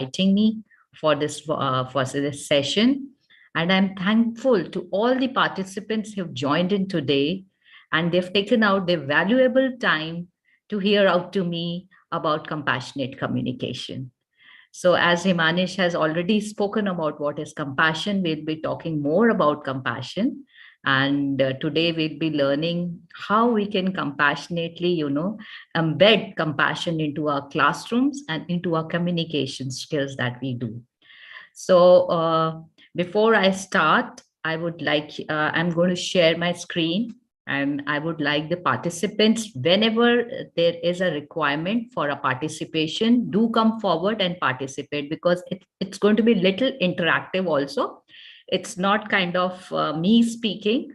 inviting me for this session. And I'm thankful to all the participants who've joined in today, and they've taken out their valuable time to hear out to me about compassionate communication. So, as Himanish has already spoken about what is compassion, we'll be talking more about compassion. And today we'll be learning how we can compassionately, embed compassion into our classrooms and into our communication skills that we do. So, before I start, I'm going to share my screen, and I would like the participants, whenever there is a requirement for a participation, do come forward and participate, because it's going to be little interactive also. It's not kind of me speaking,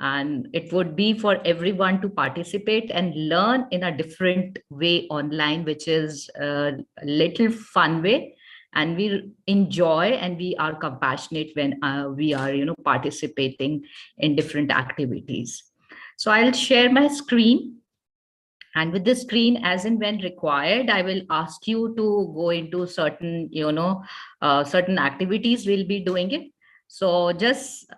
and it would be for everyone to participate and learn in a different way online, which is a little fun way, and we enjoy and we are compassionate when we are participating in different activities. So I'll share my screen, and with the screen, as and when required, I will ask you to go into certain certain activities we'll be doing it. So just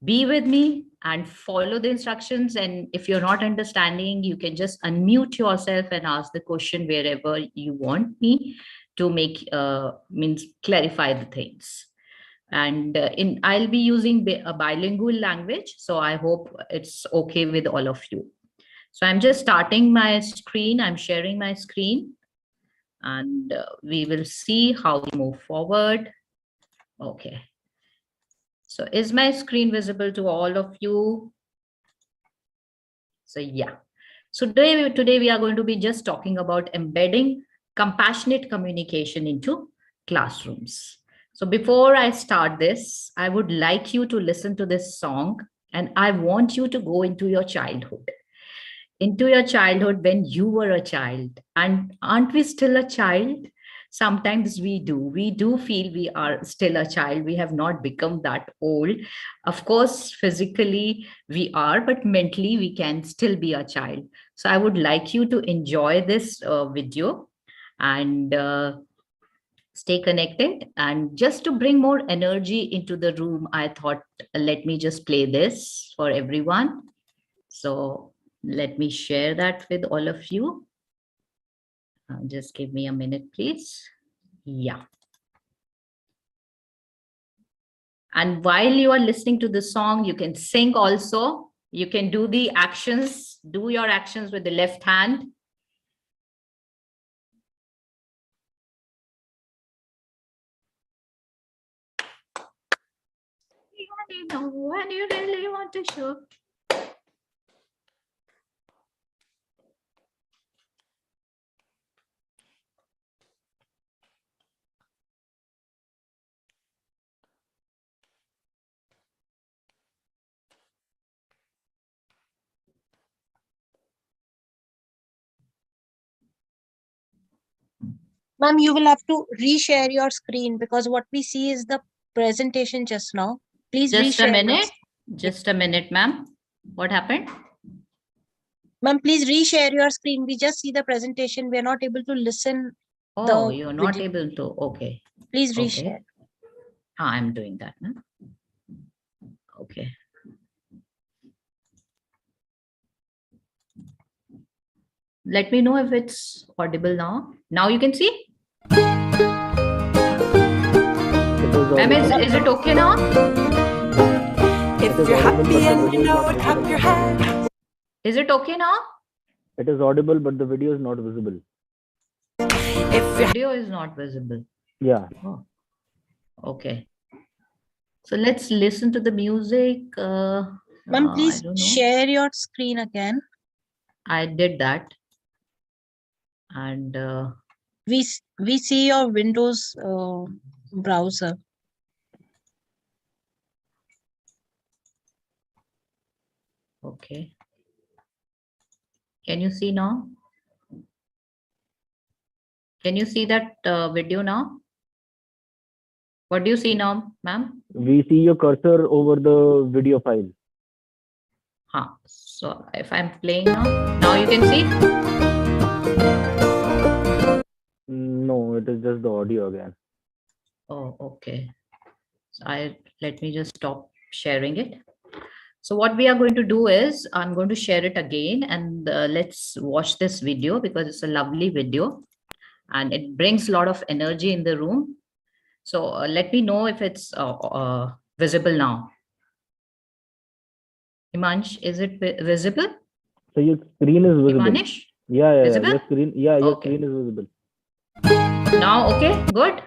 be with me and follow the instructions, and if you're not understanding, you can just unmute yourself and ask the question wherever you want me to make clarify the things. And I'll be using a bilingual language, so I hope it's okay with all of you. So I'm just starting my screen, I'm sharing my screen, and we will see how we move forward. Okay. So is my screen visible to all of you? So yeah. So today we are going to be just talking about embedding compassionate communication into classrooms. So before I start this, I would like you to listen to this song, and I want you to go into your childhood when you were a child. And aren't we still a child? Sometimes we do feel we are still a child. We have not become that old. Of course, physically we are, but mentally we can still be a child. So I would like you to enjoy this video and stay connected. And just to bring more energy into the room, I thought, let me just play this for everyone. So let me share that with all of you. Just give me a minute, please. Yeah. And while you are listening to the song, you can sing also. You can do the actions, do your actions with the left hand. You know when you really want to show. Ma'am, you will have to reshare your screen because what we see is the presentation just now. Please just reshare. A minute. Just a minute, ma'am. What happened? Ma'am, please reshare your screen. We just see the presentation. We are not able to listen. Oh, you're not able to. Okay. Please reshare. Okay. I'm doing that now. Okay. Let me know if it's audible now. Now you can see? Ma'am, is it okay now? If you're happy and you know it, clap your hands. Is it okay now? It is audible, but the video is not visible. If your video is not visible. Yeah. Oh. Okay. So let's listen to the music. Ma'am, please share your screen again. I did that. And we see your Windows browser. Okay. Can you see now? Can you see that video now? What do you see now, ma'am? We see your cursor over the video file. So if I'm playing now you can see? No, it is just the audio again. Oh, okay. So let me just stop sharing it. So what we are going to do is I'm going to share it again, and let's watch this video because it's a lovely video and it brings a lot of energy in the room. So let me know if it's visible now. Himansh, is it visible? So your screen is visible. Himanish? Yeah. Visible? Your screen, your Okay. screen is visible. Now, okay, good.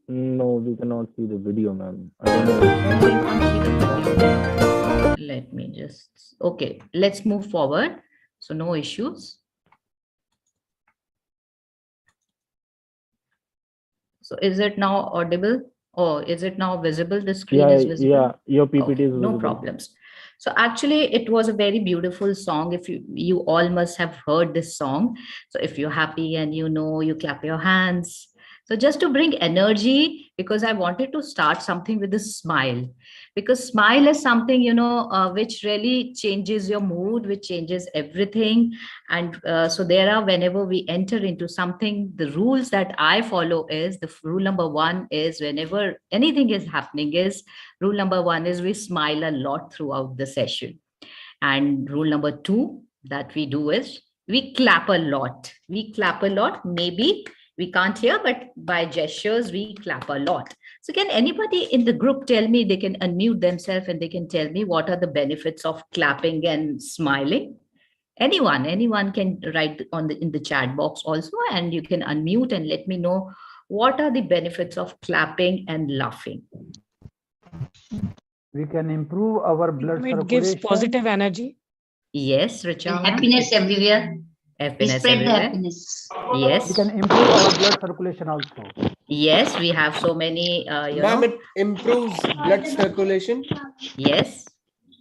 No, we cannot see the video, ma'am. I don't know. Oh, you can't see the video. Let me just, okay, let's move forward. So no issues. So is it now audible? Oh, is it now visible? The screen is visible? Yeah, your PPT Okay, is visible. no problems. So actually it was a very beautiful song. If you all must have heard this song. So if you're happy and you clap your hands. So just to bring energy, because I wanted to start something with a smile, because smile is something, which really changes your mood, which changes everything. And so there are, whenever we enter into something, the rules that I follow is rule number one is whenever anything is happening is rule number one is we smile a lot throughout the session. And rule number two that we do is we clap a lot. We clap a lot. Maybe we can't hear, but by gestures, we clap a lot. So can anybody in the group tell me, they can unmute themselves and they can tell me what are the benefits of clapping and smiling? Anyone can write in the chat box also, and you can unmute and let me know what are the benefits of clapping and laughing. We can improve our blood circulation. It gives positive energy. Yes, Richa. And happiness everywhere. Happiness Spread everywhere. the happiness. Yes. We can improve our blood circulation also. Yes, we have so many. Ma'am, it improves blood circulation. Yes.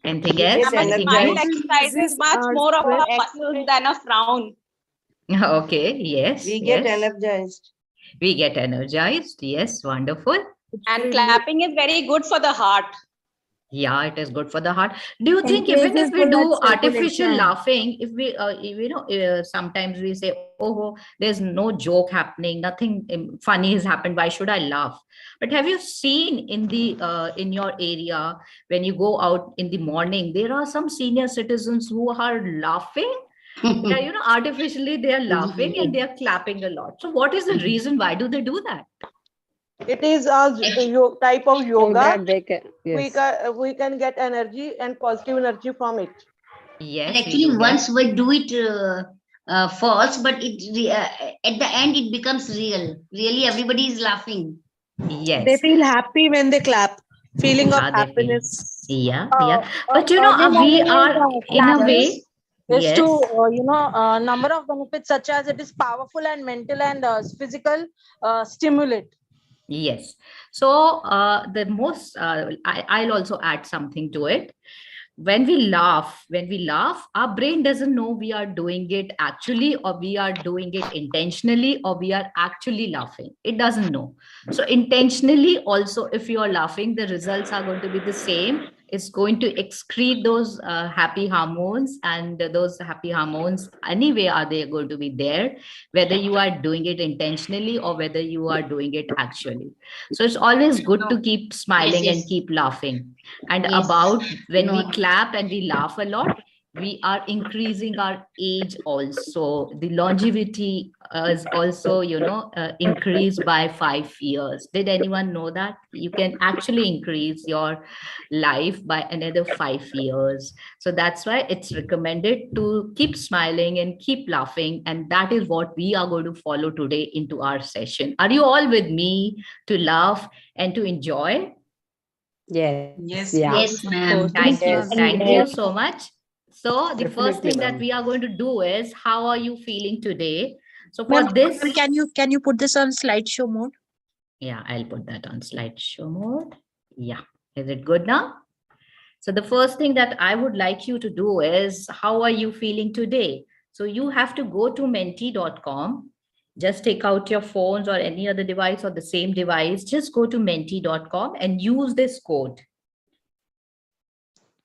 Anything Yes, else? Anything energized. new? Exercise is much more of a muscle than a frown. Okay. Yes. We get yes. energized. We get energized. Yes. Wonderful. And clapping is very good for the heart. Yeah, it is good for the heart. Do you think even if we do artificial laughing, if we, sometimes we say, oh, there's no joke happening, nothing funny has happened, why should I laugh? But have you seen in in your area, when you go out in the morning, there are some senior citizens who are laughing? They're, artificially they are laughing and they are clapping a lot. So what is the reason? Why do they do that? It is a type of yoga. Yes. We can get energy and positive energy from it. Yes. And actually, once we do it false, but at the end it becomes real. Really, everybody is laughing. Yes. They feel happy when they clap. Feeling of Yeah, they feel- happiness. Yeah. But we are in a way. Is Yes. to number of benefits such as it is powerful and mental and physical stimulate. Yes. So the most, I'll also add something to it. When we laugh, our brain doesn't know we are doing it actually, or we are doing it intentionally, or we are actually laughing. It doesn't know. So intentionally also, if you are laughing, the results are going to be the same. It's going to excrete those happy hormones, and those happy hormones anyway are they going to be there, whether you are doing it intentionally or whether you are doing it actually. So it's always good to keep smiling and keep laughing. And about when we clap and we laugh a lot, we are increasing our age also. The longevity is also, increased by 5 years. Did anyone know that? You can actually increase your life by another 5 years. So that's why it's recommended to keep smiling and keep laughing. And that is what we are going to follow today into our session. Are you all with me to laugh and to enjoy? Yes. Yes, ma'am. Thank you. Yes. Thank you so much. So the first Definitely, thing that ma'am. we are going to do is, how are you feeling today? So for this, Can you put this on slideshow mode? yeah, I'll put that on slideshow mode. Yeah. Is it good now? So the first thing that I would like you to do is, how are you feeling today? So you have to go to menti.com. Just take out your phones or any other device or the same device. Just go to menti.com and use this code.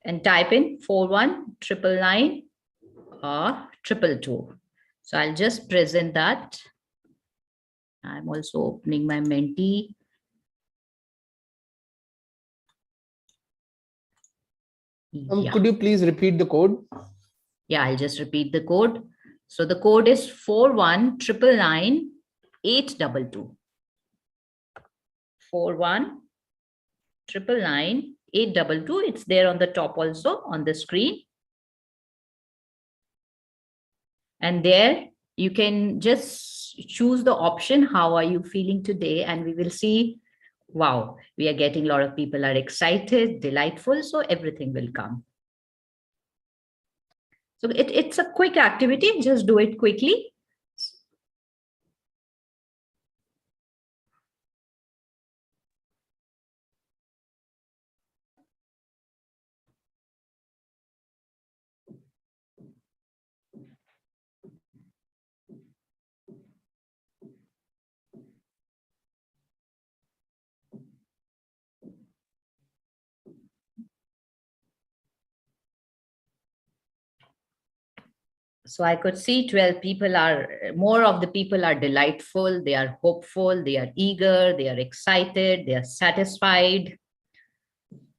And type in 41999 or 222. So I'll just present that. I'm also opening my Menti Yeah. Could you please repeat the code? Yeah, I'll just repeat the code. So the code is 41999822. 41999822. It's there on the top also on the screen. And there you can just choose the option, how are you feeling today? And we will see, wow, we are getting a lot of people are excited, delightful. So everything will come. So it's a quick activity, just do it quickly. So I could see 12 people are, more of the people are delightful, they are hopeful, they are eager, they are excited, they are satisfied.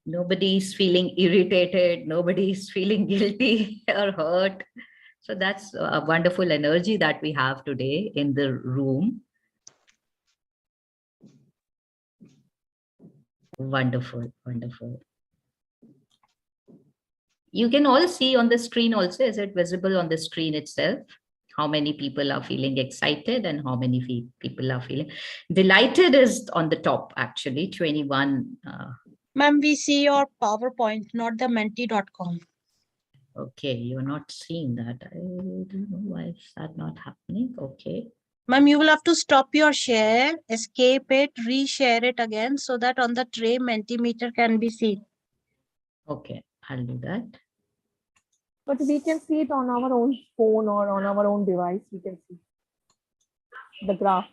Nobody's feeling irritated, nobody's feeling guilty or hurt. So that's a wonderful energy that we have today in the room. Wonderful, wonderful. You can all see on the screen also, is it visible on the screen itself? How many people are feeling excited and how many people are feeling delighted is on the top, actually, 21. Ma'am, we see your PowerPoint, not the menti.com. Okay, you're not seeing that. I don't know why is that not happening. Okay. Ma'am, you will have to stop your share, escape it, reshare it again so that on the tray Mentimeter can be seen. Okay, I'll do that. But we can see it on our own phone or on our own device. We can see the graph.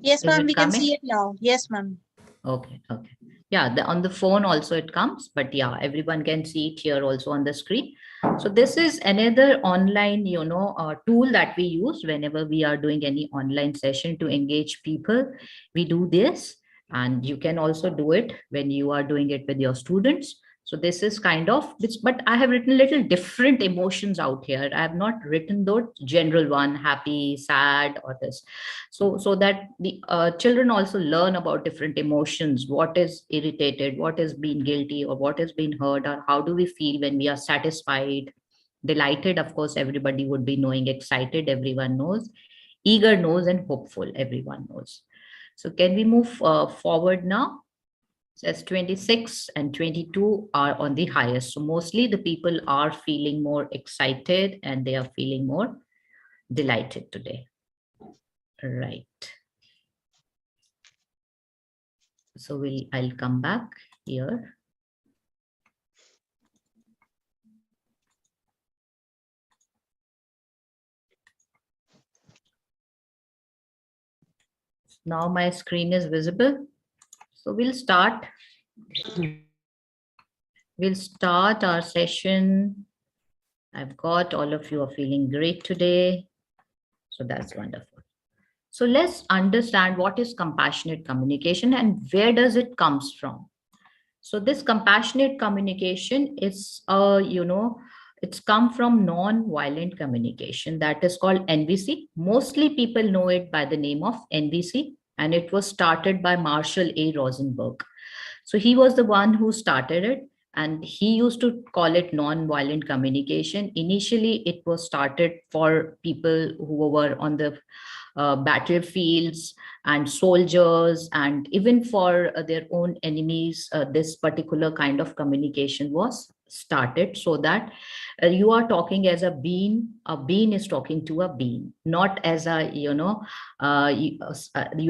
Yes, Is ma'am, it we can coming? see it now. Yes, ma'am. Okay, okay. Yeah, on the phone also it comes, but yeah, everyone can see it here also on the screen. So this is another online, tool that we use whenever we are doing any online session to engage people. We do this, and you can also do it when you are doing it with your students. So this is kind of this, but I have written little different emotions out here. I have not written the general one, happy, sad, or this. So that the children also learn about different emotions, what is irritated, what is being guilty, or what has been hurt, or how do we feel when we are satisfied, delighted. Of course, everybody would be knowing, excited, everyone knows, eager knows, and hopeful, everyone knows. So can we move forward now? Says 26 and 22 are on the highest. So mostly the people are feeling more excited and they are feeling more delighted today. Right. So I'll come back here. Now my screen is visible. So we'll start. We'll start our session. I've got all of you are feeling great today. So that's wonderful. So let's understand what is compassionate communication and where does it comes from. So this compassionate communication is, it's come from non-violent communication that is called NVC. Mostly people know it by the name of NVC, and it was started by Marshall A. Rosenberg. So he was the one who started it, and he used to call it non-violent communication. Initially, it was started for people who were on the battlefields and soldiers, and even for their own enemies. This particular kind of communication was started so that you are talking as a being is talking to a being, not as a you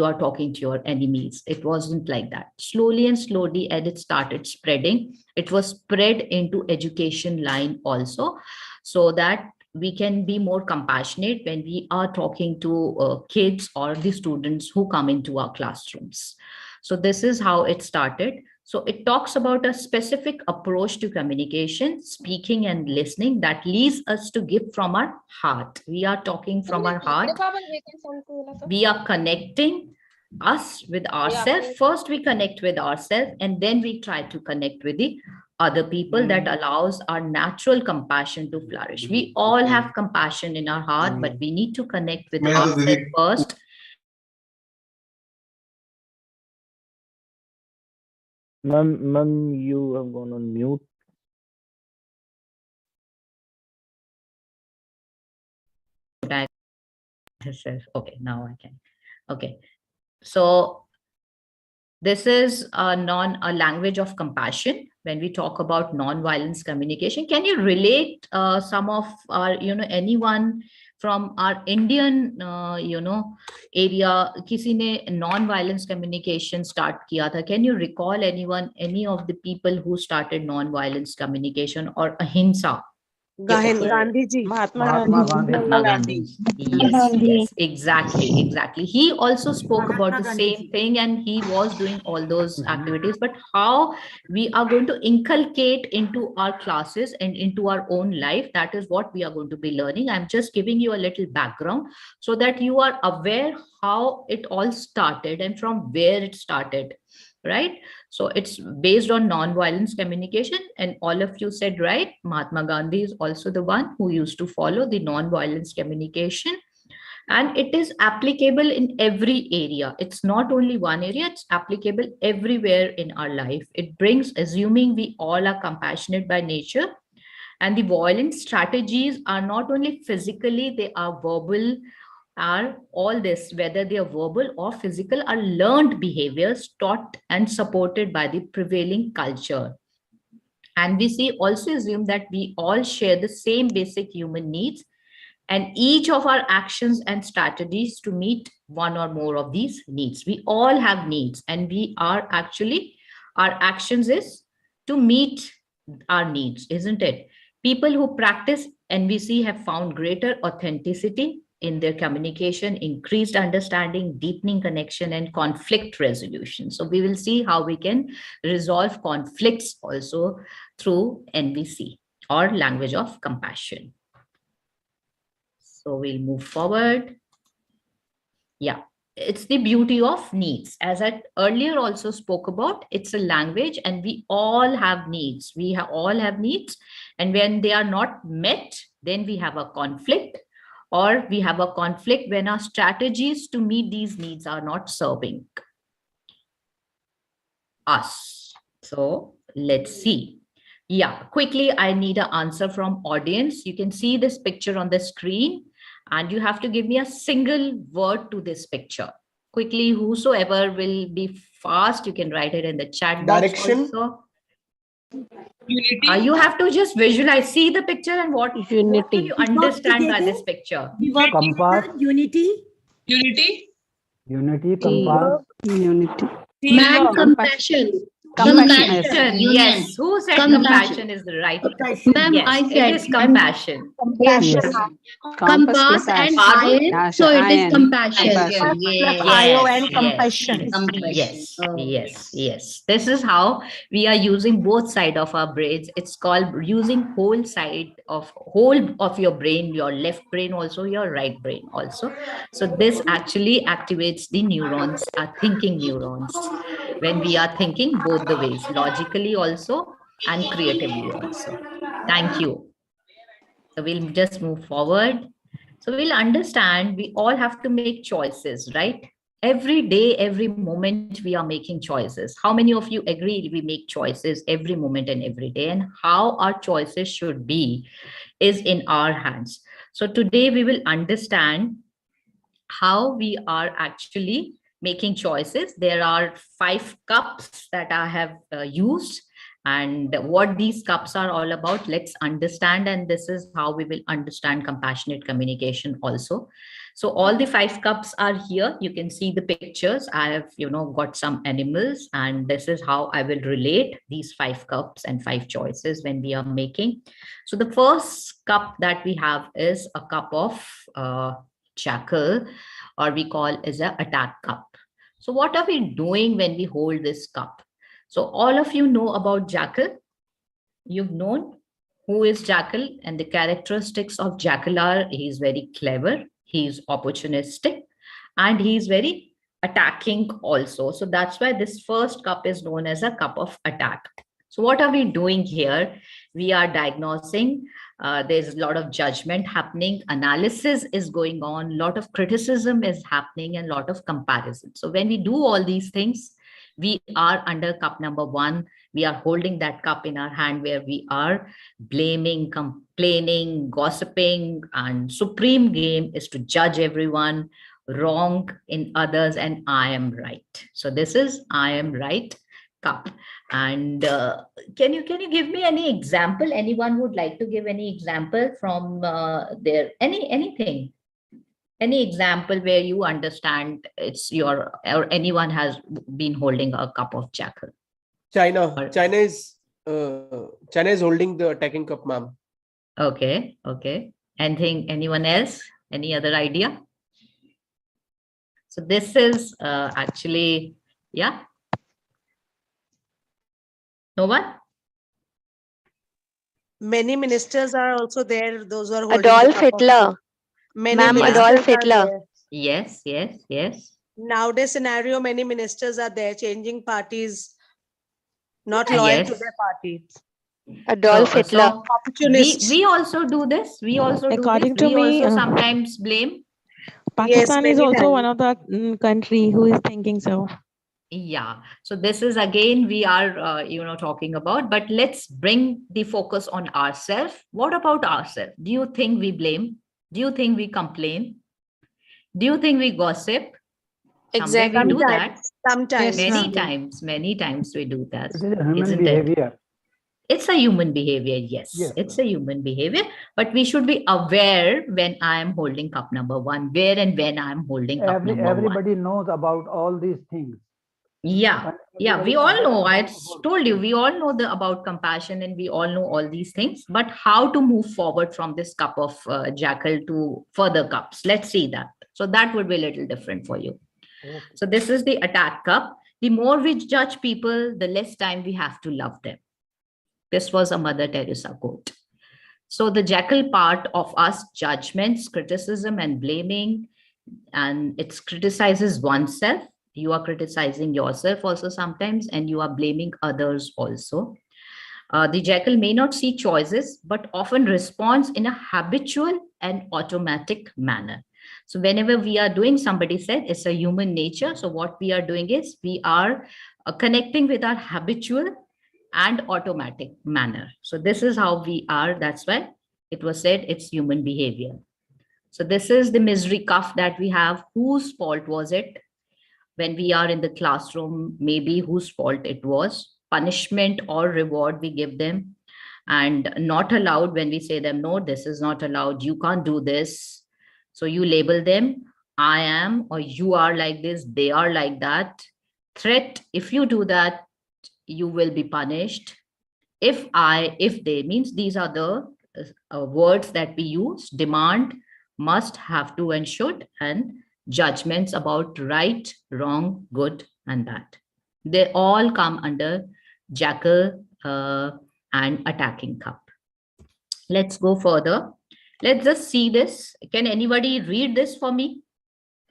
are talking to your enemies. It wasn't like that. Slowly and slowly, as it started spreading, it was spread into education line also, so that we can be more compassionate when we are talking to kids or the students who come into our classrooms. So this is how it started. So it talks about a specific approach to communication, speaking and listening that leads us to give from our heart. We are talking from our heart. We are connecting us with ourselves. First, we connect with ourselves, and then we try to connect with the other people that allows our natural compassion to flourish. We all have compassion in our heart, but we need to connect with ourselves first. Ma'am, you have gone on mute. Okay, now I can. Okay, so this is a language of compassion. When we talk about non-violence communication, can you relate some of our, anyone from our Indian, area, किसी ने non-violence communication start किया था? Can you recall anyone, any of the people who started non-violence communication or ahimsa? Gandhi ji. Mahatma Gandhi. Mahatma Gandhi. Yes, yes, exactly. He also spoke about the same thing, and he was doing all those activities. But how we are going to inculcate into our classes and into our own life, that is what we are going to be learning. I'm just giving you a little background so that you are aware how it all started and from where it started, right? So it's based on non-violence communication, and all of you said right, Mahatma Gandhi is also the one who used to follow the non-violence communication, and it is applicable in every area. It's not only one area, it's applicable everywhere in our life. It brings, assuming we all are compassionate by nature, and the violence strategies are not only physically, they are verbal, are all this, whether they are verbal or physical, are learned behaviors taught and supported by the prevailing culture. And we see also assume that we all share the same basic human needs, and each of our actions and strategies to meet one or more of these needs. We all have needs, and we are actually, our actions is to meet our needs, isn't it? People who practice NVC have found greater authenticity in their communication, increased understanding, deepening connection, and conflict resolution. So we will see how we can resolve conflicts also through NVC, or language of compassion. So we'll move forward. Yeah, it's the beauty of needs. As I earlier also spoke about, it's a language, and we all have needs. All have needs, and when they are not met, then we have a conflict, or we have a conflict when our strategies to meet these needs are not serving us. So let's see. Yeah, quickly, I need an answer from audience. You can see this picture on the screen, and you have to give me a single word to this picture. Quickly, whosoever will be fast, you can write it in the chat box. Direction. Also. You have to just visualize, see the picture, and what do you understand by this picture? Compass. Unity. Unity, compass. Man, compassion. Compassion. Union. Yes. Who said compassion is the right? Ma'am, Yes, I it said is compassion. compass and iron, so it is compassion. Yes. This is how we are using both sides of our brains. It's called using whole of your brain, your left brain also, your right brain also. So this actually activates the neurons, our thinking neurons, when we are thinking both the ways, logically also and creatively also. Thank you. So we'll just move forward. So we'll understand we all have to make choices, right? Every day, every moment we are making choices. How many of you agree we make choices every moment and every day? And how our choices should be is in our hands. So today we will understand how we are actually making choices. There are 5 cups that I have used, and what these cups are all about, let's understand. And this is how we will understand compassionate communication also. So all the 5 cups are here. You can see the pictures. I have, got some animals, and this is how I will relate these 5 cups and 5 choices when we are making. So the first cup that we have is a cup of jackal, or we call is a attack cup. So what are we doing when we hold this cup? So all of you know about jackal. You've known who is jackal, and the characteristics of jackal are he's very clever, he's opportunistic, and he's very attacking also. So that's why this first cup is known as a cup of attack. So what are we doing here? We are diagnosing. There's a lot of judgment happening. Analysis is going on. A lot of criticism is happening and a lot of comparison. So when we do all these things, we are under cup number 1. We are holding that cup in our hand where we are blaming, complaining, gossiping, and supreme game is to judge everyone wrong in others and I am right. So this is I am right cup. And can you give me any example? Anyone would like to give any example from their anything? Any example where you understand it's your, or anyone has been holding a cup of jackal? China. China is holding the attacking cup, ma'am. Okay. Anything? Anyone else? Any other idea? So this is actually, yeah. No one? Many ministers are also there. Those who are holding Adolf Hitler. Ma'am, Adolf Hitler. Yes. Nowadays scenario, many ministers are there changing parties, not loyal to their party. Adolf Hitler. Opportunists. We also do this. We also do According this. to We me, also sometimes blame. Pakistan is many also times. one of the country who is thinking so. Yeah. So this is again we are talking about, but let's bring the focus on ourselves. What about ourselves? Do you think we blame? Do you think we complain? Do you think we gossip? Exactly. We do that. Sometimes. Many times we do that. It is a human Isn't behavior. it? It's a human behavior, yes. It's a human behavior, but we should be aware when I am holding cup number 1, where and when I am holding cup number 1. Everybody knows about all these things. Yeah, we all know. I told you, we all know about compassion and we all know all these things, but how to move forward from this cup of jackal to further cups? Let's see that. So that would be a little different for you. Okay. So this is the attack cup. The more we judge people, the less time we have to love them. This was a Mother Teresa quote. So the jackal part of us, judgments, criticism, and blaming, and it criticizes oneself. You are criticizing yourself also sometimes, and you are blaming others also. The jackal may not see choices, but often responds in a habitual and automatic manner. So whenever we are doing, somebody said it's a human nature. So what we are doing is we are connecting with our habitual and automatic manner. So this is how we are. That's why it was said it's human behavior. So this is the misery cuff that we have. Whose fault was it? When we are in the classroom, maybe whose fault it was. Punishment or reward we give them. And not allowed when we say them, no, this is not allowed. You can't do this. So you label them, I am, or you are like this, they are like that. Threat, if you do that, you will be punished. If they means these are the words that we use. Demand, must, have to, and should, and judgments about right, wrong, good, and bad. They all come under jackal and attacking cup. Let's go further. Let's just see this. Can anybody read this for me?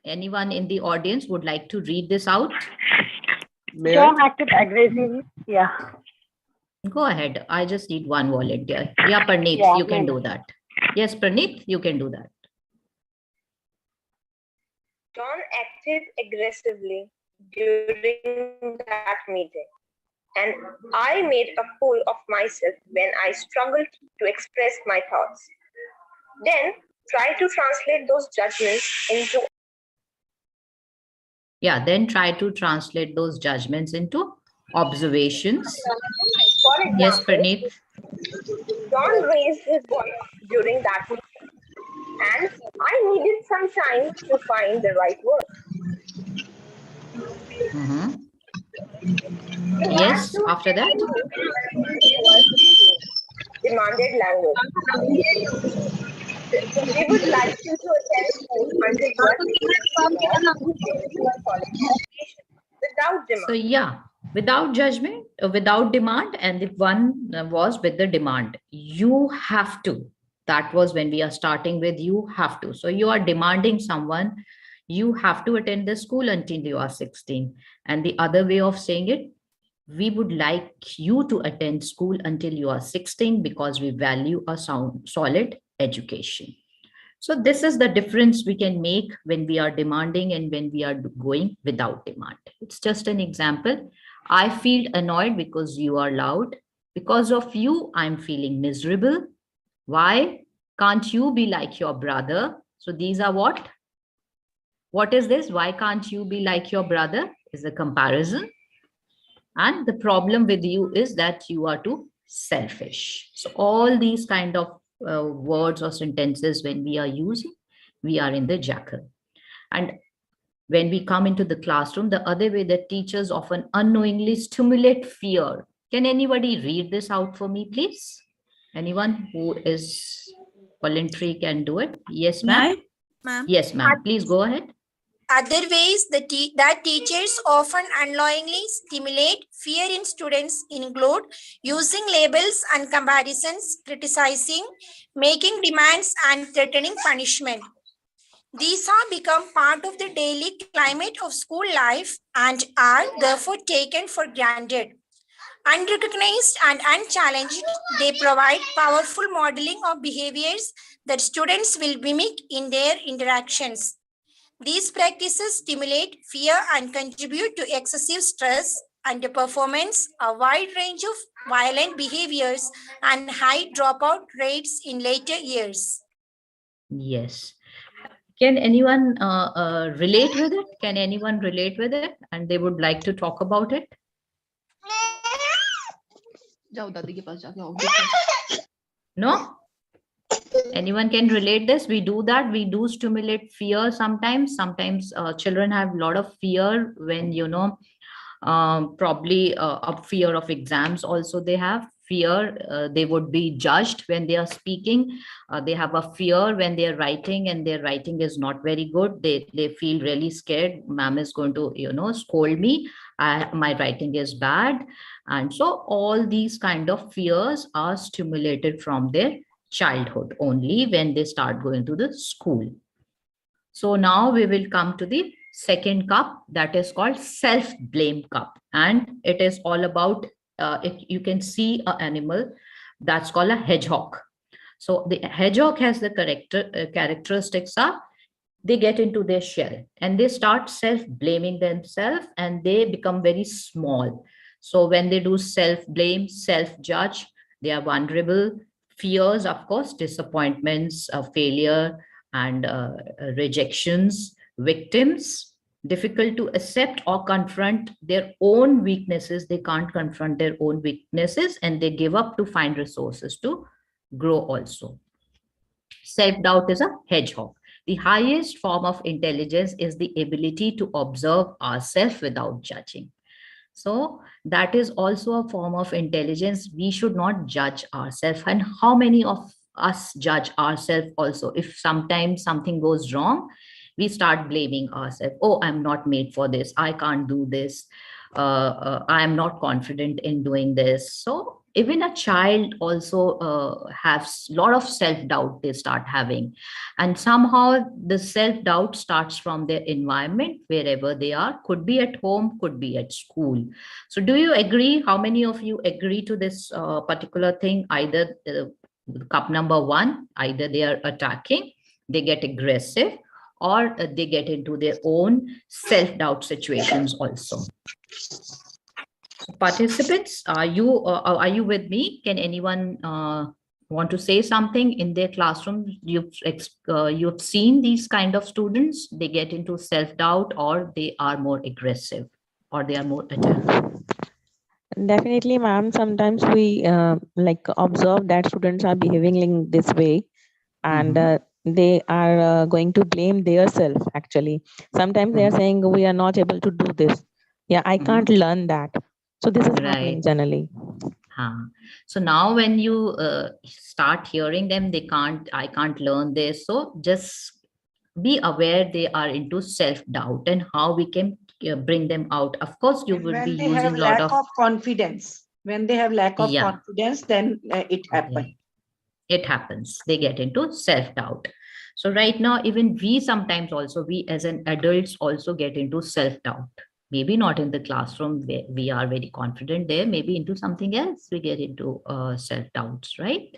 Anyone in the audience would like to read this out? Strong acted aggressively. Yeah. Go ahead. I just need one volunteer. Yeah, Praneeth, you can do that. Yes, Praneeth, you can do that. John acted aggressively during that meeting, and I made a fool of myself when I struggled to express my thoughts. Then try to translate those judgments into... Yeah, then try to translate those judgments into observations. For example, yes, Praneeth. John raised his voice during that meeting, and I needed some time to find the right word. Yes, after that? Demanded language. We would like you to attend school until without demand. So yeah, without judgment, without demand, and the one was with the demand. You have to. That was when we are starting with you have to. So you are demanding someone, you have to attend the school until you are 16. And the other way of saying it, we would like you to attend school until you are 16 because we value a solid education. So this is the difference we can make when we are demanding and when we are going without demand. It's just an example. I feel annoyed because you are loud. Because of you, I'm feeling miserable. Why can't you be like your brother? So these are what? What is this? Why can't you be like your brother? Is a comparison. And the problem with you is that you are too selfish. So all these kind of words or sentences, when we are using, we are in the jackal. And when we come into the classroom, the other way that teachers often unknowingly stimulate fear. Can anybody read this out for me, please? Anyone who is voluntary can do it. Yes, ma'am. Yes, ma'am. Please go ahead. Other ways that teachers often unknowingly stimulate fear in students include using labels and comparisons, criticizing, making demands, and threatening punishment. These have become part of the daily climate of school life and are therefore taken for granted. Unrecognized and unchallenged, they provide powerful modeling of behaviors that students will mimic in their interactions. These practices stimulate fear and contribute to excessive stress, underperformance, a wide range of violent behaviors, and high dropout rates in later years. Yes. Can anyone relate with it? Can anyone relate with it? And they would like to talk about it? No? Anyone can relate this? We do that. We do stimulate fear sometimes. Sometimes children have a lot of fear when, probably a fear of exams also they have. Fear, they would be judged when they are speaking. They have a fear when they are writing and their writing is not very good. They feel really scared. Ma'am is going to, scold me. My writing is bad. And so all these kind of fears are stimulated from their childhood only when they start going to the school. So now we will come to the second cup, that is called self-blame cup. And it is all about, if you can see an animal that's called a hedgehog. So the hedgehog has the characteristics are, they get into their shell and they start self-blaming themselves and they become very small. So when they do self-blame, self-judge, they are vulnerable. Fears, of course, disappointments, failure, and rejections, victims, difficult to accept or confront their own weaknesses. They can't confront their own weaknesses and they give up to find resources to grow also. Self-doubt is a hedgehog. The highest form of intelligence is the ability to observe ourselves without judging. So that is also a form of intelligence. We should not judge ourselves. And how many of us judge ourselves also? If sometimes something goes wrong, we start blaming ourselves. Oh, I'm not made for this. I can't do this. I'm not confident in doing this. So even a child also has a lot of self-doubt they start having. And somehow the self-doubt starts from their environment, wherever they are, could be at home, could be at school. So do you agree? How many of you agree to this particular thing? Either cup number one, either they are attacking, they get aggressive, or they get into their own self-doubt situations also. Participants, are you with me? Can anyone want to say something? In their classroom, you've seen these kind of students, they get into self-doubt, or they are more aggressive, or they are more attacked? Definitely, ma'am. Sometimes we observe that students are behaving in this way, and they are going to blame themselves. Actually, sometimes they are saying we are not able to do this. Yeah, I can't learn that. So this is happening generally. So now when you start hearing them, I can't learn this. So just be aware they are into self-doubt and how we can bring them out. Of course, you would be using a lot of confidence. When they have lack of confidence, then it happens. It happens. They get into self-doubt. So right now, even we sometimes also, we as an adults also get into self-doubt. Maybe not in the classroom where we are very confident there, maybe into something else we get into self-doubts, right?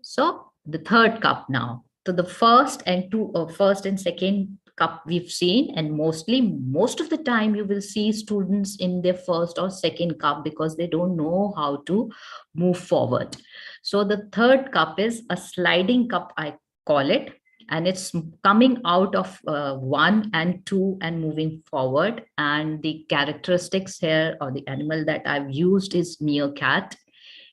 So the third cup now. So the first and second cup we've seen, and most of the time you will see students in their first or second cup because they don't know how to move forward. So the third cup is a sliding cup, I call it, and it's coming out of 1 and 2 and moving forward. And the characteristics here, or the animal that I've used, is meerkat.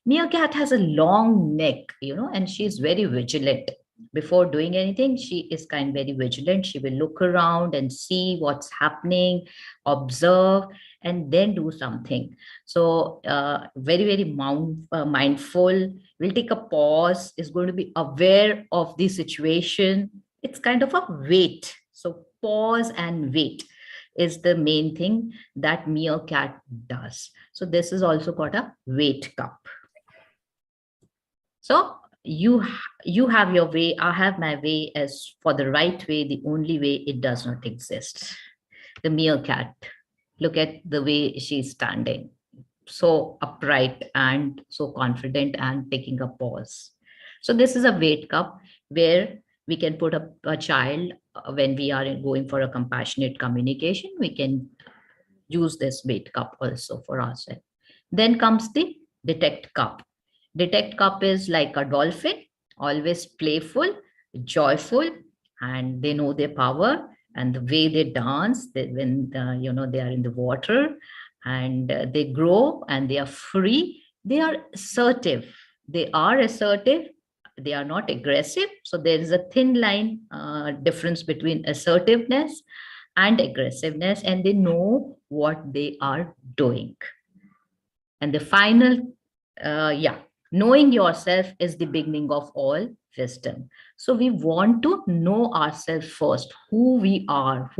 Meerkat has a long neck, and she's very vigilant. Before doing anything, she is very vigilant. She will look around and see what's happening, observe, and then do something. So very, very mindful, will take a pause, is going to be aware of the situation. It's kind of a wait. So pause and wait is the main thing that meerkat does. So this is also called a wait cup. So you have your way, I have my way. As for the right way, the only way, it does not exist. The meerkat, look at the way she's standing, so upright and so confident and taking a pause. So this is a wait cup where we can put a child when we are going for a compassionate communication. We can use this wait cup also for ourselves. Then comes the detect cup. Detect cup is like a dolphin, always playful, joyful, and they know their power. And the way they dance, when they are in the water, and they grow and they are free, they are assertive. They are assertive. They are not aggressive. So there is a thin line difference between assertiveness and aggressiveness, and they know what they are doing. And the final, knowing yourself is the beginning of all wisdom. So we want to know ourselves first, who we are.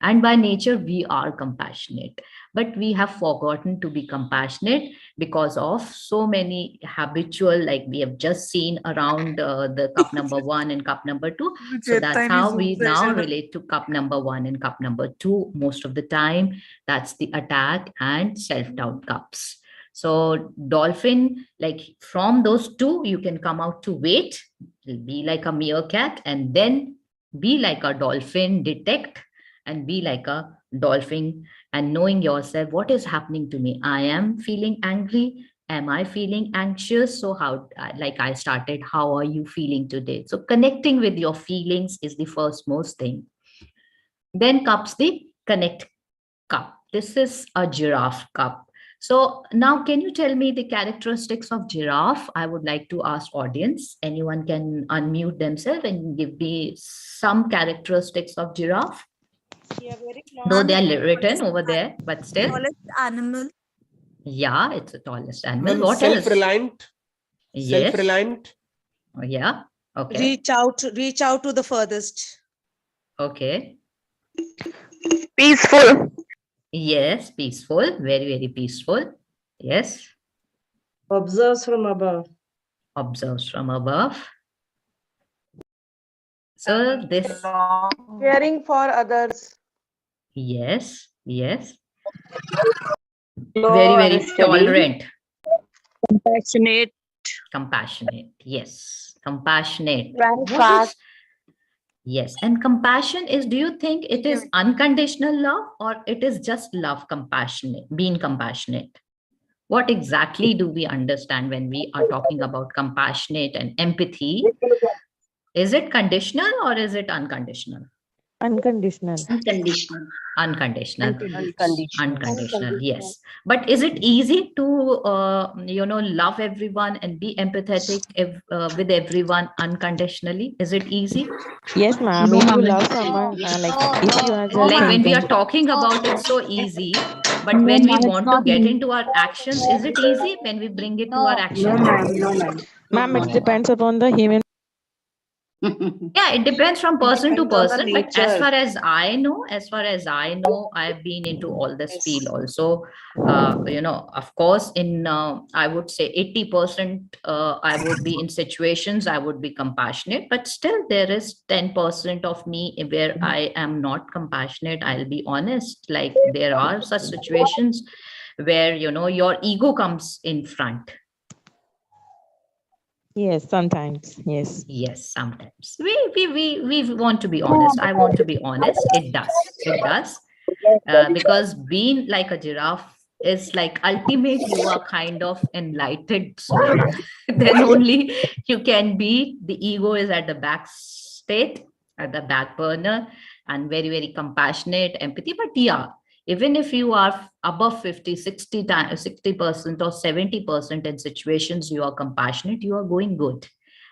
And by nature, we are compassionate. But we have forgotten to be compassionate because of so many habitual, like we have just seen around the cup number 1 and cup number 2. So that's how we now relate to cup number 1 and cup number 2 most of the time. That's the attack and self-doubt cups. So dolphin, like from those two, you can come out to wait, be like a meerkat, and then be like a dolphin, detect, and be like a dolphin, and knowing yourself, what is happening to me? I am feeling angry. Am I feeling anxious? So how, like I started, how are you feeling today? So connecting with your feelings is the first most thing. Then comes the connect cup. This is a giraffe cup. So now, can you tell me the characteristics of giraffe? I would like to ask audience. Anyone can unmute themselves and give me some characteristics of giraffe. Yeah, very Though they are written over there, but still. Tallest animal. Yeah, it's the tallest animal. What self-reliant. else? Yes. Self-reliant. Yeah. Okay. Reach out to the furthest. Okay. Peaceful. Yes, peaceful. Very, very peaceful. Yes. Observes from above. Observes from above. So this. Caring for others. Yes. Yes. Slow Very, very and steady. tolerant. Compassionate. Compassionate. Yes. Compassionate. Run What fast. is- Yes. And compassion is, do you think it is unconditional love, or it is just love, compassionate, being compassionate? What exactly do we understand when we are talking about compassionate and empathy? Is it conditional or is it unconditional? Unconditional. Unconditional. Unconditional. Unconditional. Unconditional, yes. But is it easy to, love everyone and be empathetic with everyone unconditionally? Is it easy? Yes, ma'am. No, If you ma'am. love someone, if you are just Like when we are thinking, talking about it, so easy. But No, when we ma'am, it's want to not get easy. into our actions, is it easy when we bring it to our No, actions? ma'am. No, ma'am. ma'am, it depends upon the human. Yeah, it depends from person to Depends on the person, but as nature. far as I know, I've been into all this field also. Of course, in I would say 80%, I would be in situations I would be compassionate, but still there is 10% of me where I am not compassionate. I'll be honest. Like there are such situations where your ego comes in front. Yes, sometimes. Yes. Yes, sometimes we want to be honest. I want to be honest. It does because being like a giraffe is like ultimate. You are kind of enlightened soul. Then only you can be. The ego is at the back state, at the back burner, and very very compassionate, empathy. But yeah, even if you are above 50, 60 times 60% or 70% in situations you are compassionate, you are going good,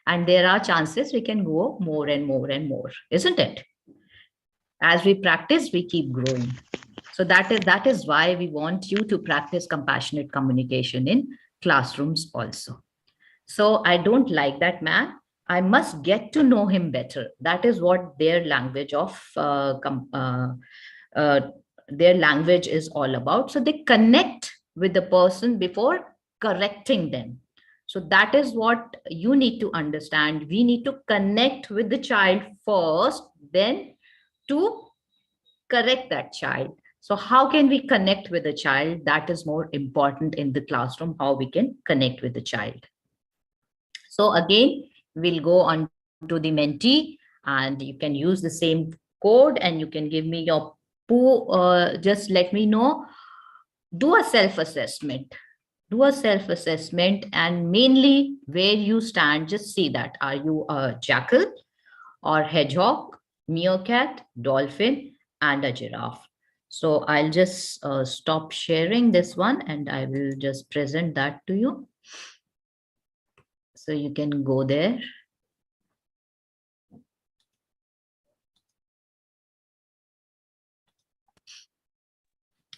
and there are chances we can go more and more and more, isn't it? As we practice, we keep growing. So that is why we want you to practice compassionate communication in classrooms also. So I don't like that man. I must get to know him better. That is what their language of uh, their language is all about. So they connect with the person before correcting them. So that is what you need to understand. We need to connect with the child first, then to correct that child. So how can we connect with the child? That is more important in the classroom, how we can connect with the child. So again, we'll go on to the mentee, and you can use the same code, and you can give me your just let me know. Do a self-assessment. Do a self-assessment, and mainly where you stand, just see that. Are you a jackal or hedgehog, meerkat, dolphin, and a giraffe? So I'll just stop sharing this one, and I will just present that to you. So you can go there.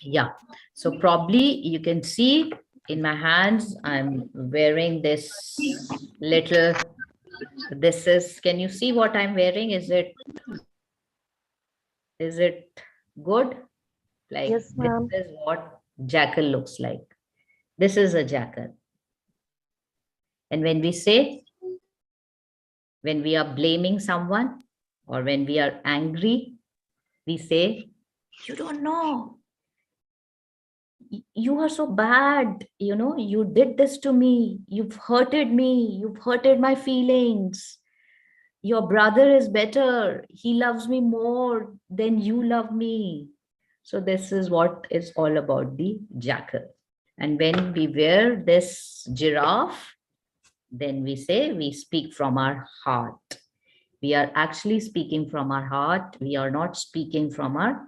Yeah, so probably you can see in my hands, I'm wearing this little, this is, can you see what I'm wearing? Is it good? Like, Yes, this ma'am. is what jackal looks like. This is a jackal. And when we say, when we are blaming someone or when we are angry, we say, you don't know. You are so bad. You did this to me. You've hurted me. You've hurted my feelings. Your brother is better. He loves me more than you love me. So this is what is all about the jackal. And when we wear this giraffe, then we say we speak from our heart. We are actually speaking from our heart. We are not speaking from our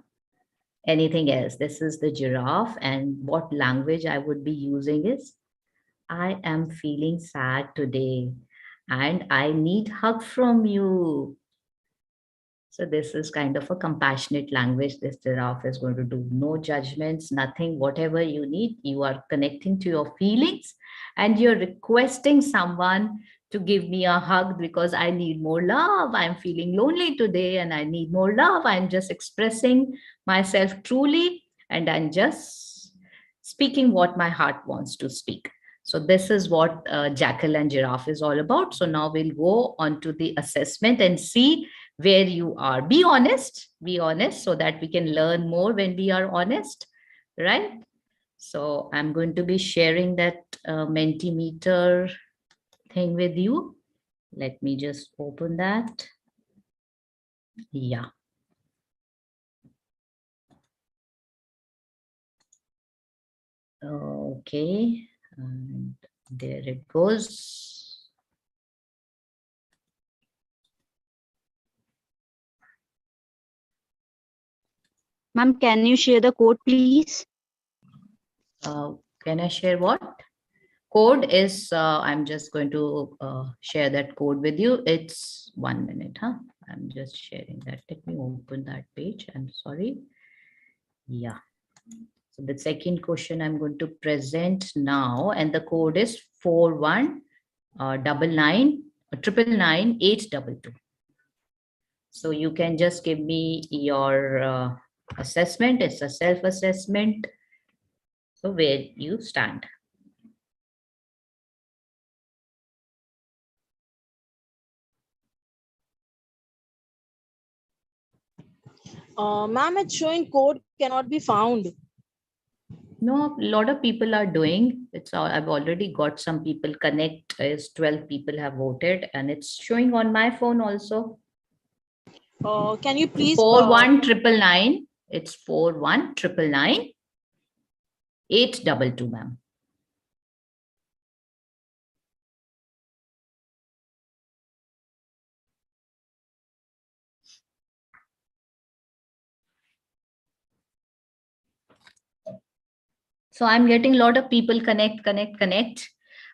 anything else. This is the giraffe, and what language I would be using is, I am feeling sad today and I need hug from you. So this is kind of a compassionate language. This giraffe is going to do no judgments, nothing, whatever you need. You are connecting to your feelings and you're requesting someone to give me a hug because I need more love. I'm feeling lonely today and I need more love. I'm just expressing myself truly and I'm just speaking what my heart wants to speak. So this is what jackal and giraffe is all about. So now we'll go on to the assessment and see where you are. Be honest so that we can learn more when we are honest, right? So I'm going to be sharing that Mentimeter thing with you. Let me just open that. Yeah. Okay, and there it goes. Ma'am, can you share the code, please? Can I share what? Code is, I'm just going to share that code with you. It's 1 minute, huh? I'm just sharing that. Let me open that page. I'm sorry. Yeah. So the second question I'm going to present now, and the code is 4199999822. So you can just give me your assessment. It's a self-assessment. So where you stand. Ma'am, it's showing code cannot be found. No, a lot of people are doing. I've already got some people connect. As 12 people have voted, and it's showing on my phone also. Can you please 41999. It's 41999 822, ma'am. So I'm getting a lot of people connect.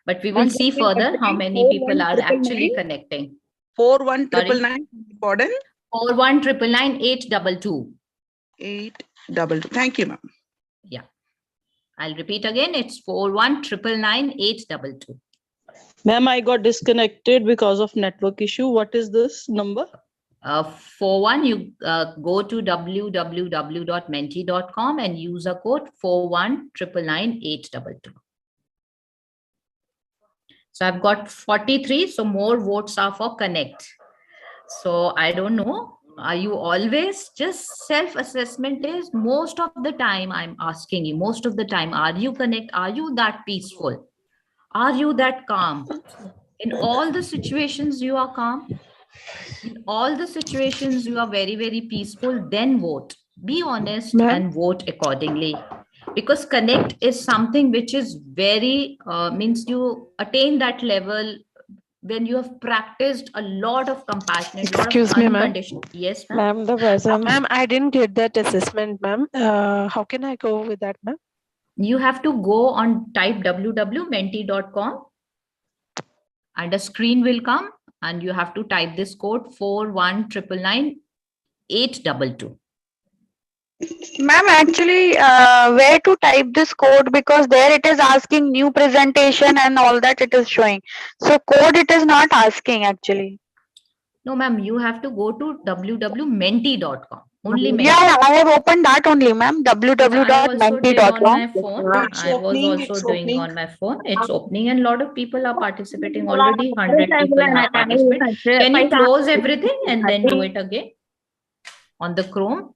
But we will see further how many people are actually connecting. 41999. Pardon? 41999 822. 822. Thank you, ma'am. Yeah. I'll repeat again. It's 41999 822. Ma'am, I got disconnected because of network issue. What is this number? 41, you go to www.menti.com and use a code 41999 822. So I've got 43. So more votes are for connect. So I don't know. Are you always just self-assessment is most of the time I'm asking you, most of the time, are you connect? Are you that peaceful? Are you that calm? In all the situations you are calm? In all the situations you are very, very peaceful, then vote. Be honest and vote accordingly. Because connect is something which is very, means you attain that level when you have practiced a lot of compassion, Excuse me, ma'am. Yes, ma'am. Ma'am, the person. Ma'am, I didn't get that assessment, ma'am. How can I go with that, ma'am? You have to go on type www.menti.com and a screen will come and you have to type this code 41999 822. Ma'am, actually, where to type this code, because there it is asking new presentation and all that it is showing. So code it is not asking actually. No, ma'am, you have to go to www.menti.com. Only Menti. Yeah, I have opened that only, ma'am. www.menti.com. I was also doing on my phone. It's opening and a lot of people are participating already. 100 people have participated. Can you close everything and then do it again? On the Chrome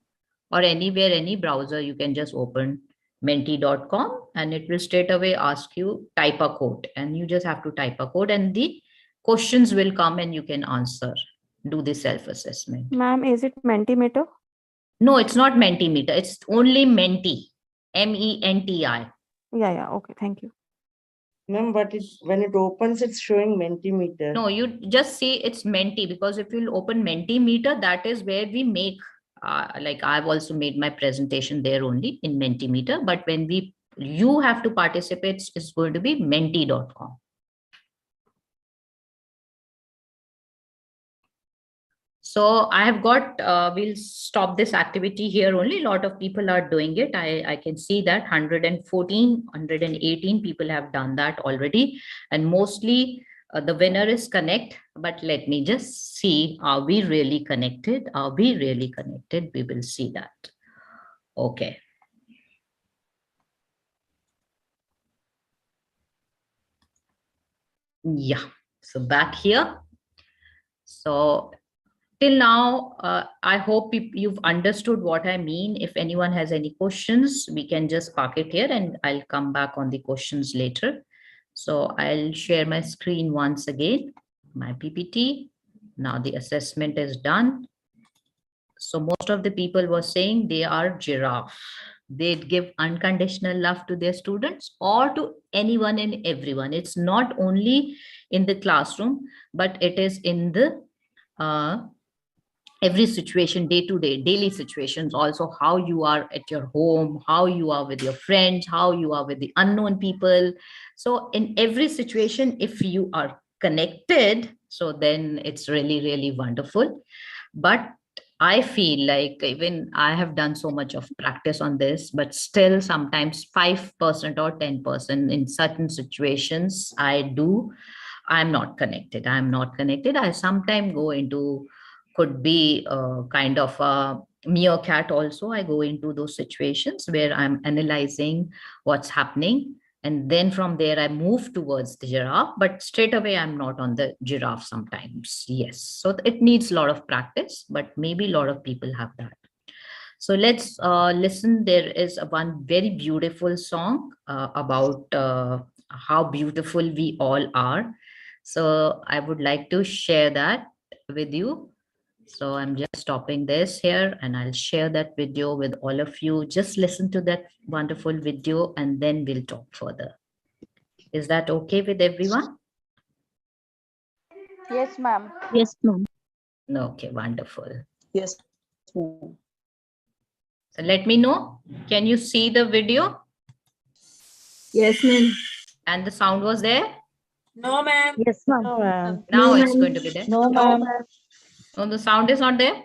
or anywhere, any browser, you can just open menti.com and it will straight away ask you type a code and you just have to type a code and the questions will come and you can answer. Do the self-assessment. Ma'am, is it Mentimeter? No, it's not Mentimeter. It's only Menti. MENTI. Yeah. Okay, thank you. Ma'am, but when it opens, it's showing Mentimeter. No, you just see it's Menti, because if you open Mentimeter, that is where we make, like I've also made my presentation there only in Mentimeter. But when you have to participate, it's going to be menti.com. So I have got, we'll stop this activity here only. A lot of people are doing it. I can see that 114, 118 people have done that already. And mostly the winner is connect. But let me just see, are we really connected? Are we really connected? We will see that. Okay. Yeah, so back here. So till now, I hope you've understood what I mean. If anyone has any questions, we can just park it here and I'll come back on the questions later. So I'll share my screen once again, my PPT. Now the assessment is done. So most of the people were saying they are giraffe. They'd give unconditional love to their students or to anyone and everyone. It's not only in the classroom, but it is in the every situation, day to day, daily situations, also how you are at your home, how you are with your friends, how you are with the unknown people. So in every situation, if you are connected, so then it's really, really wonderful. But I feel like even I have done so much of practice on this, but still sometimes 5% or 10% in certain situations I'm not connected. I sometimes go into could be kind of a meerkat also. I go into those situations where I'm analyzing what's happening. And then from there, I move towards the giraffe, but straight away, I'm not on the giraffe sometimes. Yes. So it needs a lot of practice, but maybe a lot of people have that. So let's listen. There is one very beautiful song about how beautiful we all are. So I would like to share that with you. So I'm just stopping this here and I'll share that video with all of you. Just listen to that wonderful video and then we'll talk further. Is that okay with everyone? Yes, ma'am. Yes, ma'am. Okay, wonderful. Yes, ma'am. So let me know. Can you see the video? Yes, ma'am. And the sound was there? No, ma'am. Yes, ma'am. No, ma'am. Now No, it's ma'am. going to be there. No, No, ma'am. ma'am. No, the sound is not there?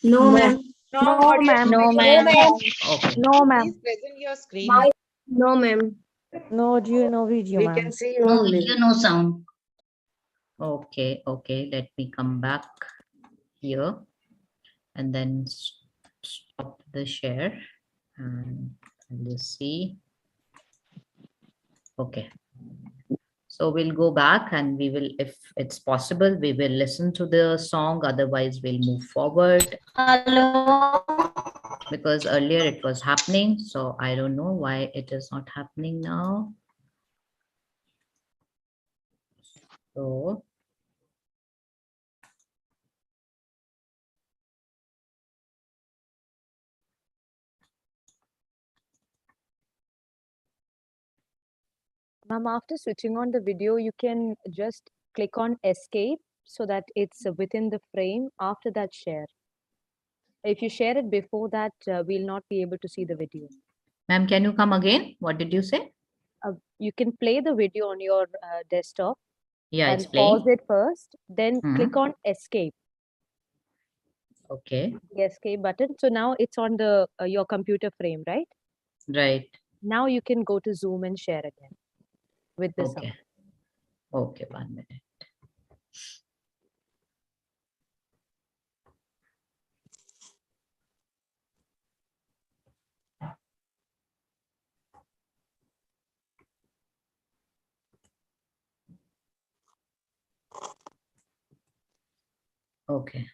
No, No. ma'am. No, No, audio. ma'am. No, No, ma'am. ma'am. Okay. No, ma'am. Please present your screen. No, ma'am. No audio, no video, We ma'am. can see you No only. video, no sound. Okay, okay. Let me come back here and then stop the share and just see. Okay. So we'll go back and we will, if it's possible, we will listen to the song. Otherwise, we'll move forward. Hello. Because earlier it was happening. So I don't know why it is not happening now. So Ma'am, after switching on the video, you can just click on escape so that it's within the frame after that share. If you share it before that, we'll not be able to see the video. ma'am, can you come again? What did you say? You can play the video on your desktop Yeah, and it's playing. pause it first, then click on escape. Okay. The escape button. So now it's on the your computer frame, right? Right. Now you can go to Zoom and share again with the sound. Okay. Okay, 1 minute. Okay.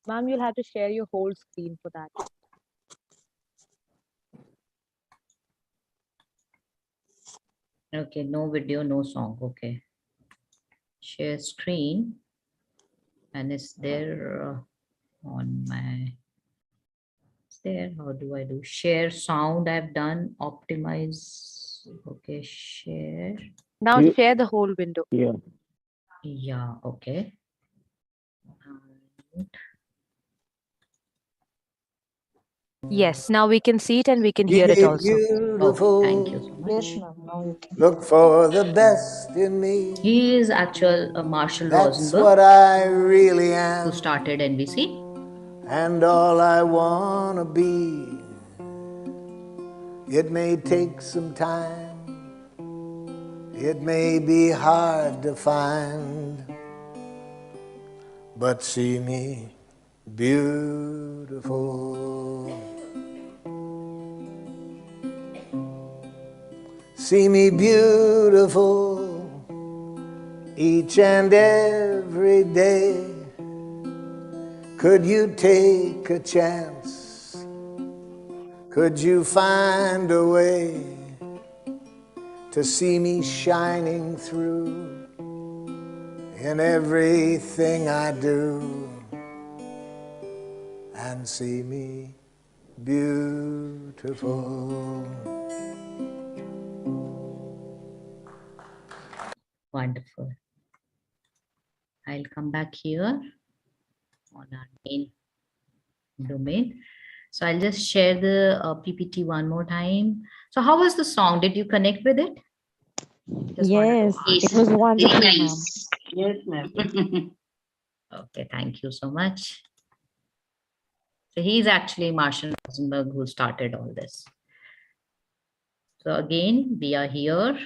Ma'am, you'll have to share your whole screen for that. Okay, no video, no song. Okay. Share screen. And it's there on my, it's there. How do I do? Share sound I've done. Optimize. Okay, share. Now share the whole window. Yeah. Yeah, okay. Yes, now we can see it and we can hear it also. Okay, thank you so much. Yes, ma'am. Now you can. Look for the best in me. He is actual Marshall That's Rosenberg, what I really am. who started NBC. And all I wanna be. It may take some time. It may be hard to find. But see me beautiful. See me beautiful each and every day. Could you take a chance? Could you find a way to see me shining through in everything I do and see me beautiful? Wonderful. I'll come back here on our main domain. So I'll just share the PPT one more time. So how was the song? Did you connect with it? Yes, it was wonderful, ma'am. Yes, ma'am. Okay, thank you so much. So he's actually Marshall Rosenberg who started all this. So again, we are here.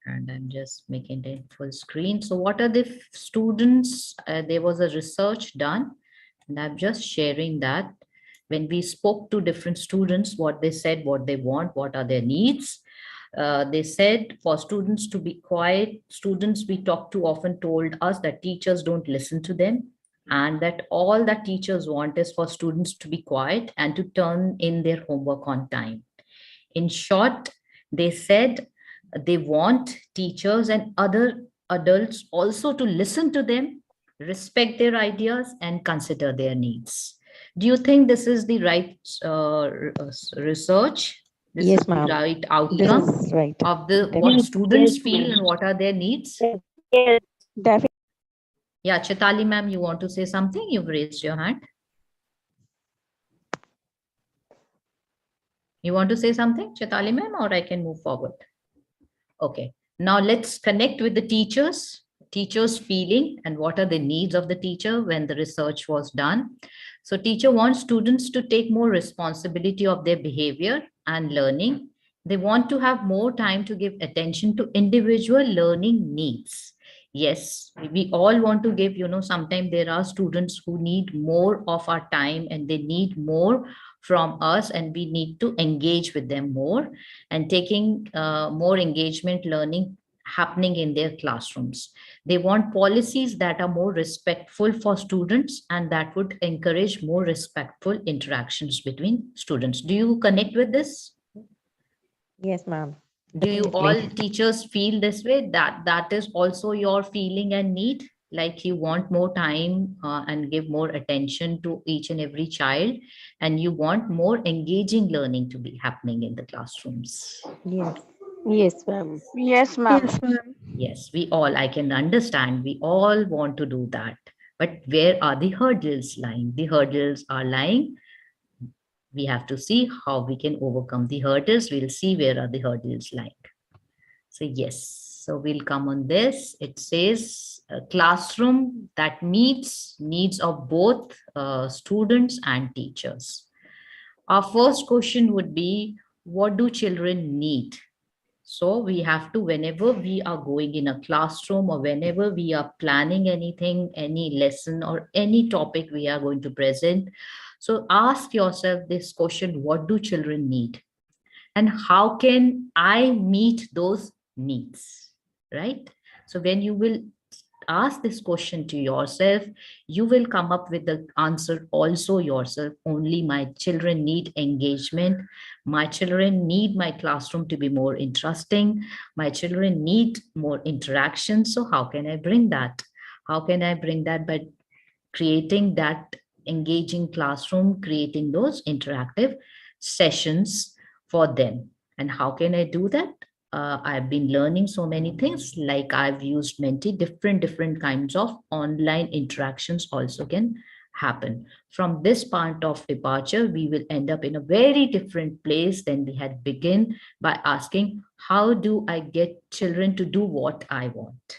And I'm just making it full screen. So what are the students? There was a research done, and I'm just sharing that. When we spoke to different students, what they said, what they want, what are their needs. They said for students to be quiet, students we talked to often told us that teachers don't listen to them, and that all that teachers want is for students to be quiet and to turn in their homework on time. In short, they said they want teachers and other adults also to listen to them, respect their ideas, and consider their needs. Do you think this is the right research? This Yes, is the ma'am. right This outcome is right. of the what Definitely. students Yes, feel ma'am. and what are their needs? Definitely. Yeah, Chitali ma'am, you want to say something? You've raised your hand. You want to say something, Chitali ma'am, or I can move forward? Okay, now let's connect with the teachers' feeling and what are the needs of the teacher when the research was done. So teacher wants students to take more responsibility of their behavior and learning. They want to have more time to give attention to individual learning needs. Yes, we all want to give, sometimes there are students who need more of our time and they need more from us, and we need to engage with them more and taking more engagement learning happening in their classrooms. They want policies that are more respectful for students and that would encourage more respectful interactions between students. Do you connect with this? Yes, ma'am. Do you all teachers feel this way, that is also your feeling and need? Like you want more time and give more attention to each and every child, and you want more engaging learning to be happening in the classrooms. Yes. Yes, ma'am. Yes, ma'am. Yes, ma'am. Yes, we all, I can understand, we all want to do that. But where are the hurdles lying? The hurdles are lying. We have to see how we can overcome the hurdles. We'll see where are the hurdles lying. So yes, so we'll come on this. It says a classroom that meets needs of both students and teachers. Our first question would be, what do children need? So we have to, whenever we are going in a classroom or whenever we are planning anything, any lesson or any topic we are going to present, so ask yourself this question, what do children need? And how can I meet those needs, right? So when you will ask this question to yourself, you will come up with the answer also yourself. Only my children need engagement. My children need my classroom to be more interesting. My children need more interaction. So how can I bring that? How can I bring that? By creating that engaging classroom, creating those interactive sessions for them. And how can I do that? I've been learning so many things, like I've used Menti, different kinds of online interactions also can happen. From this point of departure, we will end up in a very different place than we had begun by asking, how do I get children to do what I want?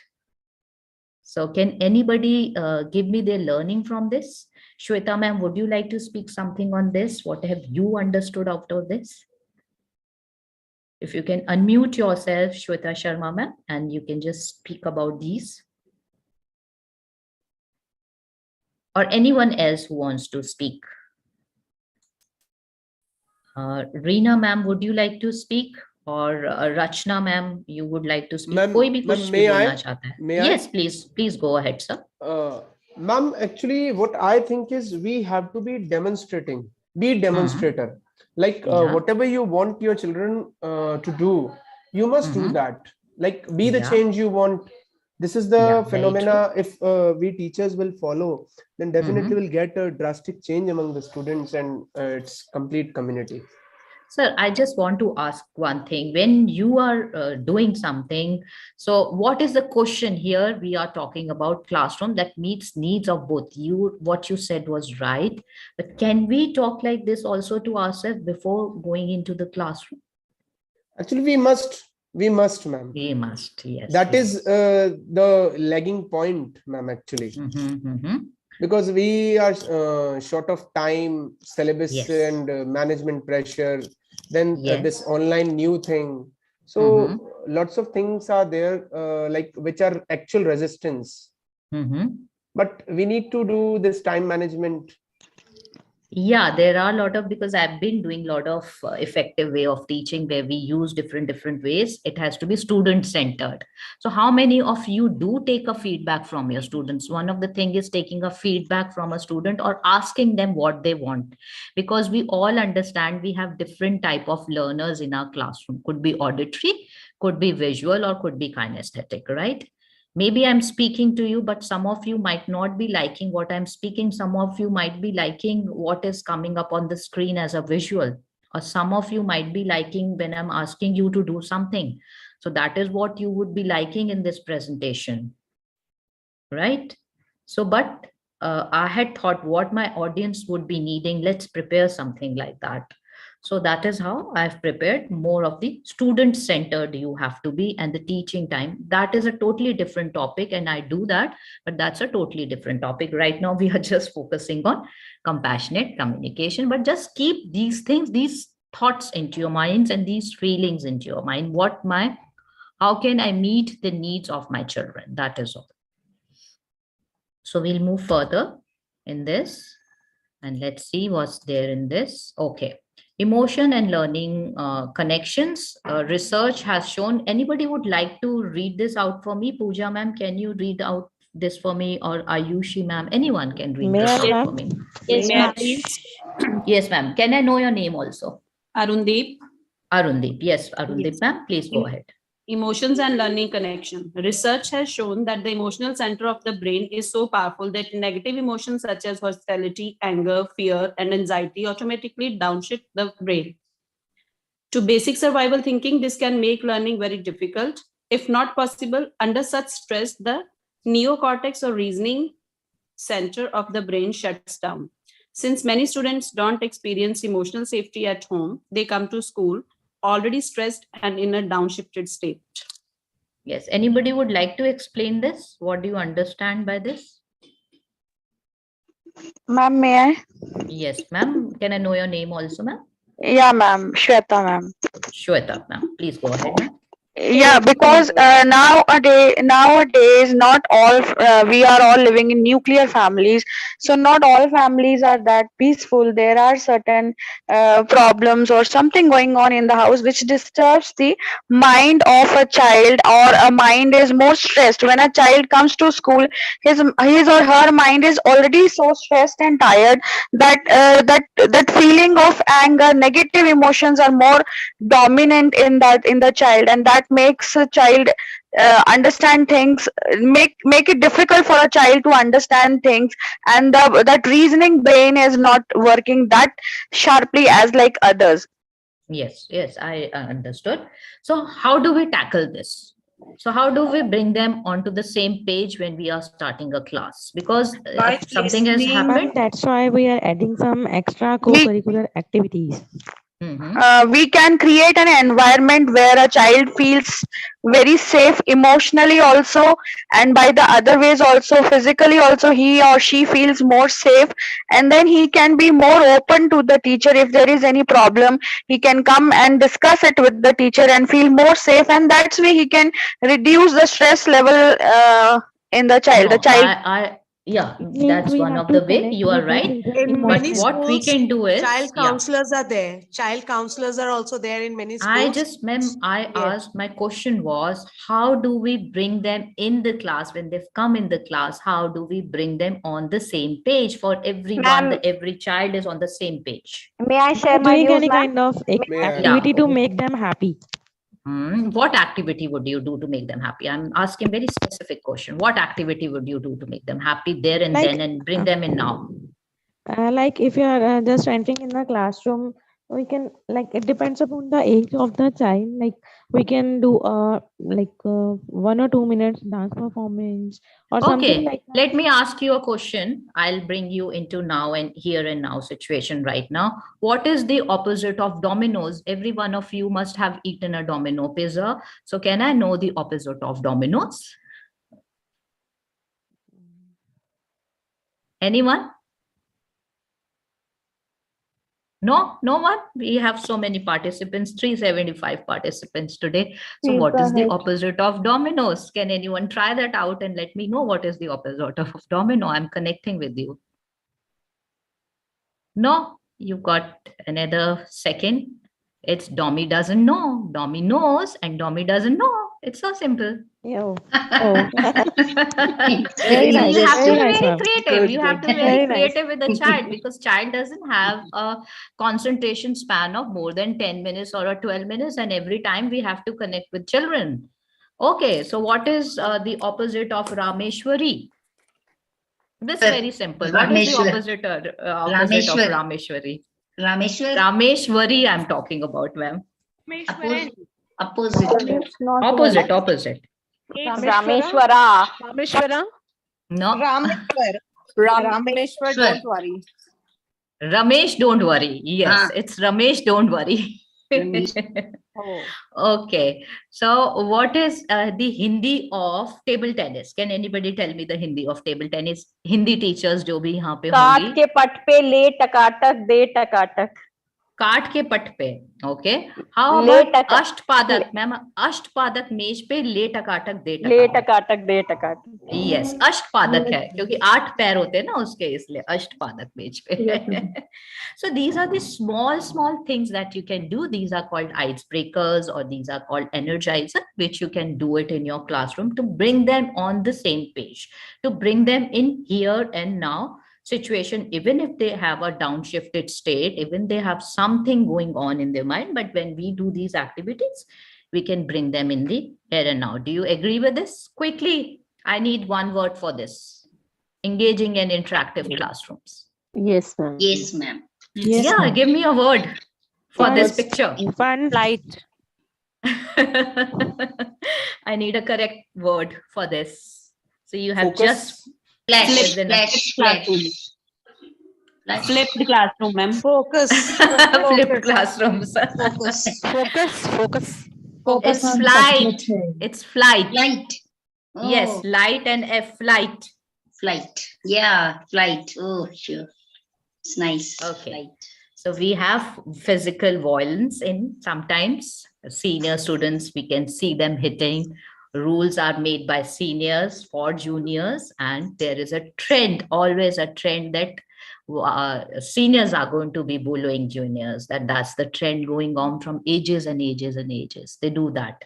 So can anybody give me their learning from this? Shweta ma'am, would you like to speak something on this? What have you understood out of this? If you can unmute yourself, Shweta Sharma ma'am, and you can just speak about these. Or anyone else who wants to speak. Reena ma'am, would you like to speak? Or Rachna ma'am, you would like to speak? कोई भी कुछ भी बोलना चाहता है? Yes, please go ahead, sir. Ma'am, actually, what I think is we have to be demonstrating, be demonstrator. Like whatever you want your children to do, you must do that. Like be the change you want. This is the phenomena. If we teachers will follow, then definitely will get a drastic change among the students and its complete community. Sir, I just want to ask one thing. When you are doing something, so what is the question here? We are talking about classroom that meets needs of both. What you said was right, but can we talk like this also to ourselves before going into the classroom? Actually, we must, ma'am. We must, yes. That is the lagging point, ma'am, actually. Because we are short of time, syllabus Yes. and management pressure, then Yes. this online new thing. So lots of things are there, like which are actual resistance. But we need to do this time management. Yeah, there are a lot of, because I've been doing a lot of effective way of teaching where we use different ways. It has to be student centered. So how many of you do take a feedback from your students? One of the thing is taking a feedback from a student or asking them what they want, because we all understand we have different type of learners in our classroom. Could be auditory, could be visual, or could be kinesthetic, right? Maybe I'm speaking to you, but some of you might not be liking what I'm speaking. Some of you might be liking what is coming up on the screen as a visual, or some of you might be liking when I'm asking you to do something. So that is what you would be liking in this presentation, right? So, but I had thought what my audience would be needing. Let's prepare something like that. So that is how I've prepared more of the student centered you have to be, and the teaching time. That is a totally different topic, and I do that, but that's a totally different topic. Right now, we are just focusing on compassionate communication, but just keep these things, these thoughts into your minds and these feelings into your mind. How can I meet the needs of my children? That is all. So we'll move further in this, and let's see what's there in this. Okay. Emotion and learning connections. Research has shown, anybody would like to read this out for me? Pooja ma'am, can you read out this for me? Or Ayushi ma'am, anyone can read May this I, out ma'am? for me. Yes, May I ma'am. please? Yes, ma'am. Can I know your name also? Arundeep. Arundeep. Yes, Arundeep Yes. ma'am, please go ahead. Emotions and learning connection. Research has shown that the emotional center of the brain is so powerful that negative emotions such as hostility, anger, fear, and anxiety automatically downshift the brain. To basic survival thinking, this can make learning very difficult. If not possible, under such stress, the neocortex or reasoning center of the brain shuts down. Since many students don't experience emotional safety at home, they come to school already stressed and in a downshifted state. Yes, anybody would like to explain this? What do you understand by this? Ma'am, may I? Yes, ma'am. Can I know your name also, ma'am? Yeah, ma'am. Shweta, ma'am. Shweta, ma'am. Please go ahead, ma'am. Yeah, because nowadays not all we are all living in nuclear families, so not all families are that peaceful. There are certain problems or something going on in the house which disturbs the mind of a child, or a mind is more stressed. When a child comes to school, his or her mind is already so stressed and tired that that feeling of anger, negative emotions are more dominant in the child, and that makes a child understand things, make it difficult for a child to understand things, and that reasoning brain is not working that sharply as like others. Yes, yes, I understood. So how do we tackle this? So how do we bring them onto the same page when we are starting a class? Because By if something has listening. Ma'am, happened, that's why we are adding some extra co-curricular activities. We can create an environment where a child feels very safe emotionally also, and by the other ways also, physically also, he or she feels more safe, and then he can be more open to the teacher. If there is any problem, he can come and discuss it with the teacher and feel more safe, and that's way he can reduce the stress level in the child. no, The child yeah, means that's we one have of to the way. connect You are with the right. children In But many emotionally. what we schools, can do child is, yeah, counselors are there. Child counselors are also there in many I schools. just, ma'am, I Yes. asked, my question was, how do we bring them in the class when they've come in the class? How do we bring them on the same page for everyone? Ma'am, every child is on the same page. may I share By my doing views, any ma'am? kind of May I- Yeah. activity to make them happy. What activity would you do to make them happy? I'm asking very specific question. What activity would you do to make them happy there and Like, then, and bring them in now? like if you are just entering in the classroom, we can, like, it depends upon the age of the child. Like we can do 1 or 2 minutes dance performance or something Okay, like that. let me ask you a question. I'll bring you into now and here and now situation right now. What is the opposite of Domino's? Every one of you must have eaten a Domino pizza. So can I know the opposite of Domino's? Anyone? No, no one. We have so many participants, 375 participants today. So what is the opposite of dominoes? Can anyone try that out and let me know what is the opposite of domino? I'm connecting with you. No, you got another second. It's Domi doesn't know. Domi knows and Domi doesn't know. It's so simple. Oh. Very nice. You have to be Very nice, very ma'am. creative. You have to be very Very nice. creative with the child because child doesn't have a concentration span of more than 10 minutes or 12 minutes. And every time we have to connect with children. Okay, so what is the opposite of Rameshwari? This is very simple. What is the opposite of Rameshwari? Rameshwari I'm talking about, ma'am. Opposite. Opposite. Rameshwara. Rameshwara. No. Rameshwar, don't worry. Ramesh, don't worry. Yes, it's Ramesh, don't worry. Okay. So what is the Hindi of table tennis? Can anybody tell me the Hindi of table tennis? Hindi teachers जो भी यहाँ पे काट होंगी. के पट पे ले टकाटक दे टकाटक. काट के पट पे. Okay. How about अष्टपादक? मैम अष्टपादक मेज पे ले टकाटक दे टकाटक. ले टकाटक दे टकाटक. Yes, अष्टपादक है क्योंकि 8 पैर होते हैं ना उसके, इसलिए अष्टपादक मेज पे. So these are the small things that you can do. These are called icebreakers or these are called energizer, which you can do it in your classroom to bring them on the same page, to bring them in here and now situation, even if they have a downshifted state, even they have something going on in their mind. But when we do these activities, we can bring them in the here and now. Do you agree with this? Quickly, I need one word for this. Engaging in interactive classrooms. Yes, ma'am. Yes, ma'am. Yes, Yeah, ma'am. give me a word for this picture. Fun. Light. I need a correct word for this. So you have Focus. just Flipped classroom, ma'am. Focus. flipped classrooms. Focus. It's flight. It's flight. Flight. Yes, Oh. light and F, flight. Flight. Yeah, flight. Oh, sure. It's nice. Okay. Flight. So we have physical violence in sometimes senior students, we can see them hitting. Rules are made by seniors for juniors, and there is a trend, always a trend that seniors are going to be bullying juniors. That's the trend going on from ages and ages and ages. They do that.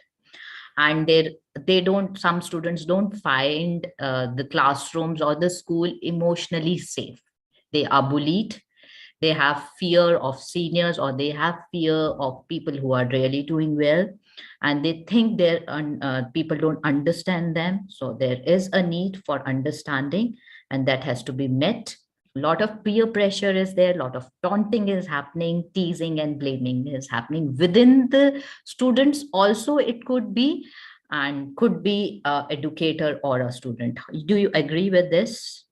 And some students don't find the classrooms or the school emotionally safe. They are bullied. They have fear of seniors, or they have fear of people who are really doing well, and they think people don't understand them. So there is a need for understanding, and that has to be met. A lot of peer pressure is there, a lot of taunting is happening, teasing and blaming is happening within the students also. It could be, and could be an educator or a student. Do you agree with this?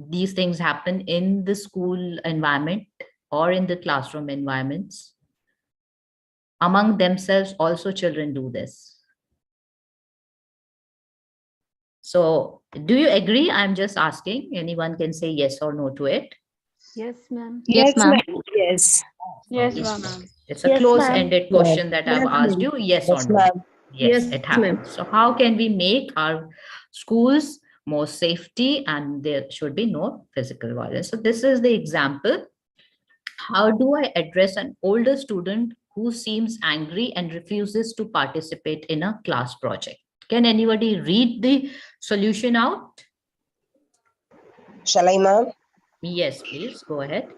These things happen in the school environment or in the classroom environments. Among themselves also children do this. So do you agree? I'm just asking. Anyone can say yes or no to it. Yes, ma'am. Yes, ma'am. Yes. Yes, Yes, ma'am. It's a close-ended question that I've asked you. Yes or no? Yes, it happens. So how can we make our schools more safety, and there should be no physical violence? So this is the example. How do I address an older student who seems angry and refuses to participate in a class project? Can anybody read the solution out? Shall I, ma'am? Yes, please go ahead.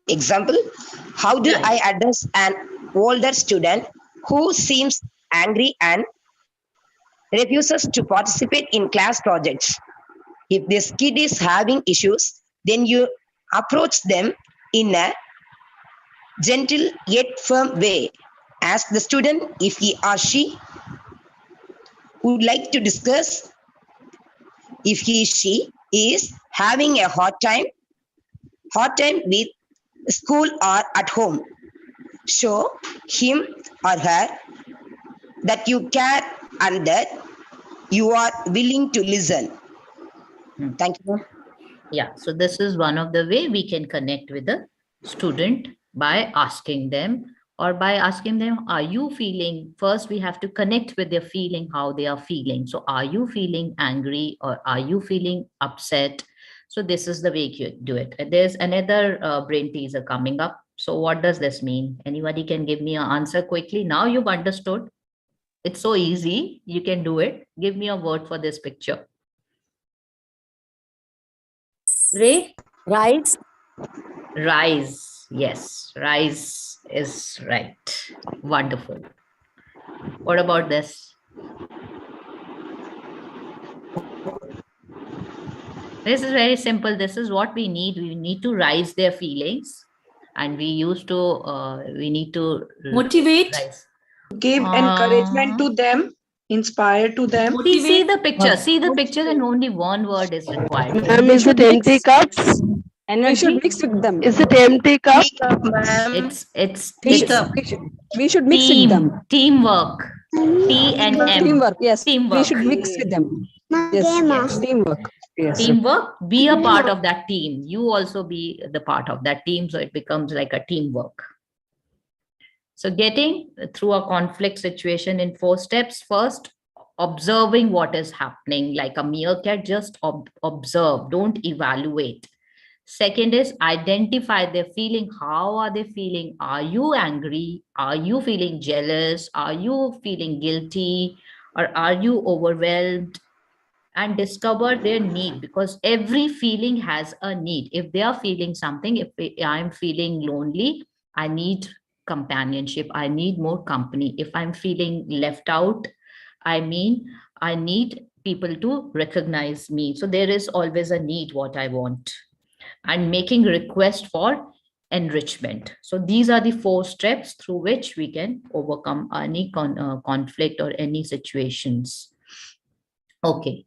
Example, how do I address an older student who seems angry and refuses to participate in class projects? If this kid is having issues, then you approach them in a gentle yet firm way. Ask the student if he or she would like to discuss if she is having a hard time with school or at home. Show him or her that you care and that you are willing to listen. Thank you. Yeah, so this is one of the way we can connect with the student by asking them, or by asking them, are you feeling, first we have to connect with their feeling, how they are feeling. So are you feeling angry, or are you feeling upset? So this is the way you do it. And there's another brain teaser coming up. So what does this mean? Anybody can give me an answer quickly? Now you've understood. It's so easy. You can do it. Give me a word for this picture. Ray? Rise. Rise. Yes, rise is right. Wonderful. What about this? This is very simple. This is what we need. We need to rise their feelings. And we need to motivate, rise. Give encouragement to them, inspire to them. See the picture. See the picture, and only one word is required. Ma'am, is it empty cups? We should mix with them. Is it empty cup? We should mix with them. Teamwork. T and M. Teamwork, yes. Teamwork. We should mix with them. Yes, teamwork. Yes. Teamwork. Be a part of that team. You also be the part of that team. So it becomes like a teamwork. So getting through a conflict situation in 4 steps. First, observing what is happening. Like a meerkat, just observe. Don't evaluate. Second is identify their feeling. How are they feeling? Are you angry? Are you feeling jealous? Are you feeling guilty? Or are you overwhelmed? And discover their need, because every feeling has a need. If they are feeling something, if I'm feeling lonely, I need companionship. I need more company. If I'm feeling left out, I need people to recognize me. So there is always a need, what I want. And making request for enrichment. So these are the 4 steps through which we can overcome any conflict or any situations. Okay.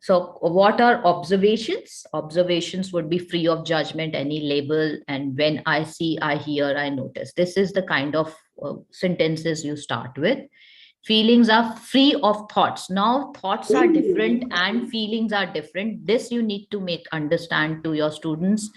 So what are observations? Observations would be free of judgment, any label. And when I see, I hear, I notice. This is the kind of sentences you start with. Feelings are free of thoughts. Now thoughts are different and feelings are different. This you need to understand to your students.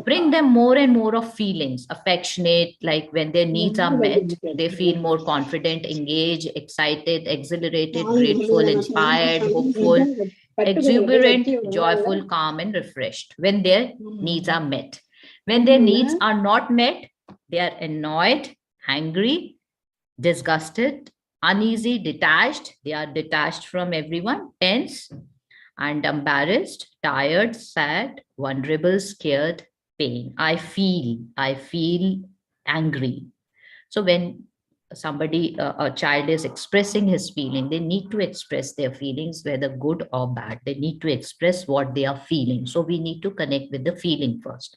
Bring them more and more of feelings. Affectionate, like when their needs are met, they feel more confident, engaged, excited, exhilarated, grateful, inspired, hopeful, exuberant, joyful, calm, and refreshed when their needs are met. When their needs are not met, they are annoyed, angry, disgusted, uneasy, detached. They are detached from everyone, tense and embarrassed, tired, sad, vulnerable, scared, pain. I feel angry. So when somebody, a child is expressing his feeling, they need to express their feelings, whether good or bad. They need to express what they are feeling. So we need to connect with the feeling first.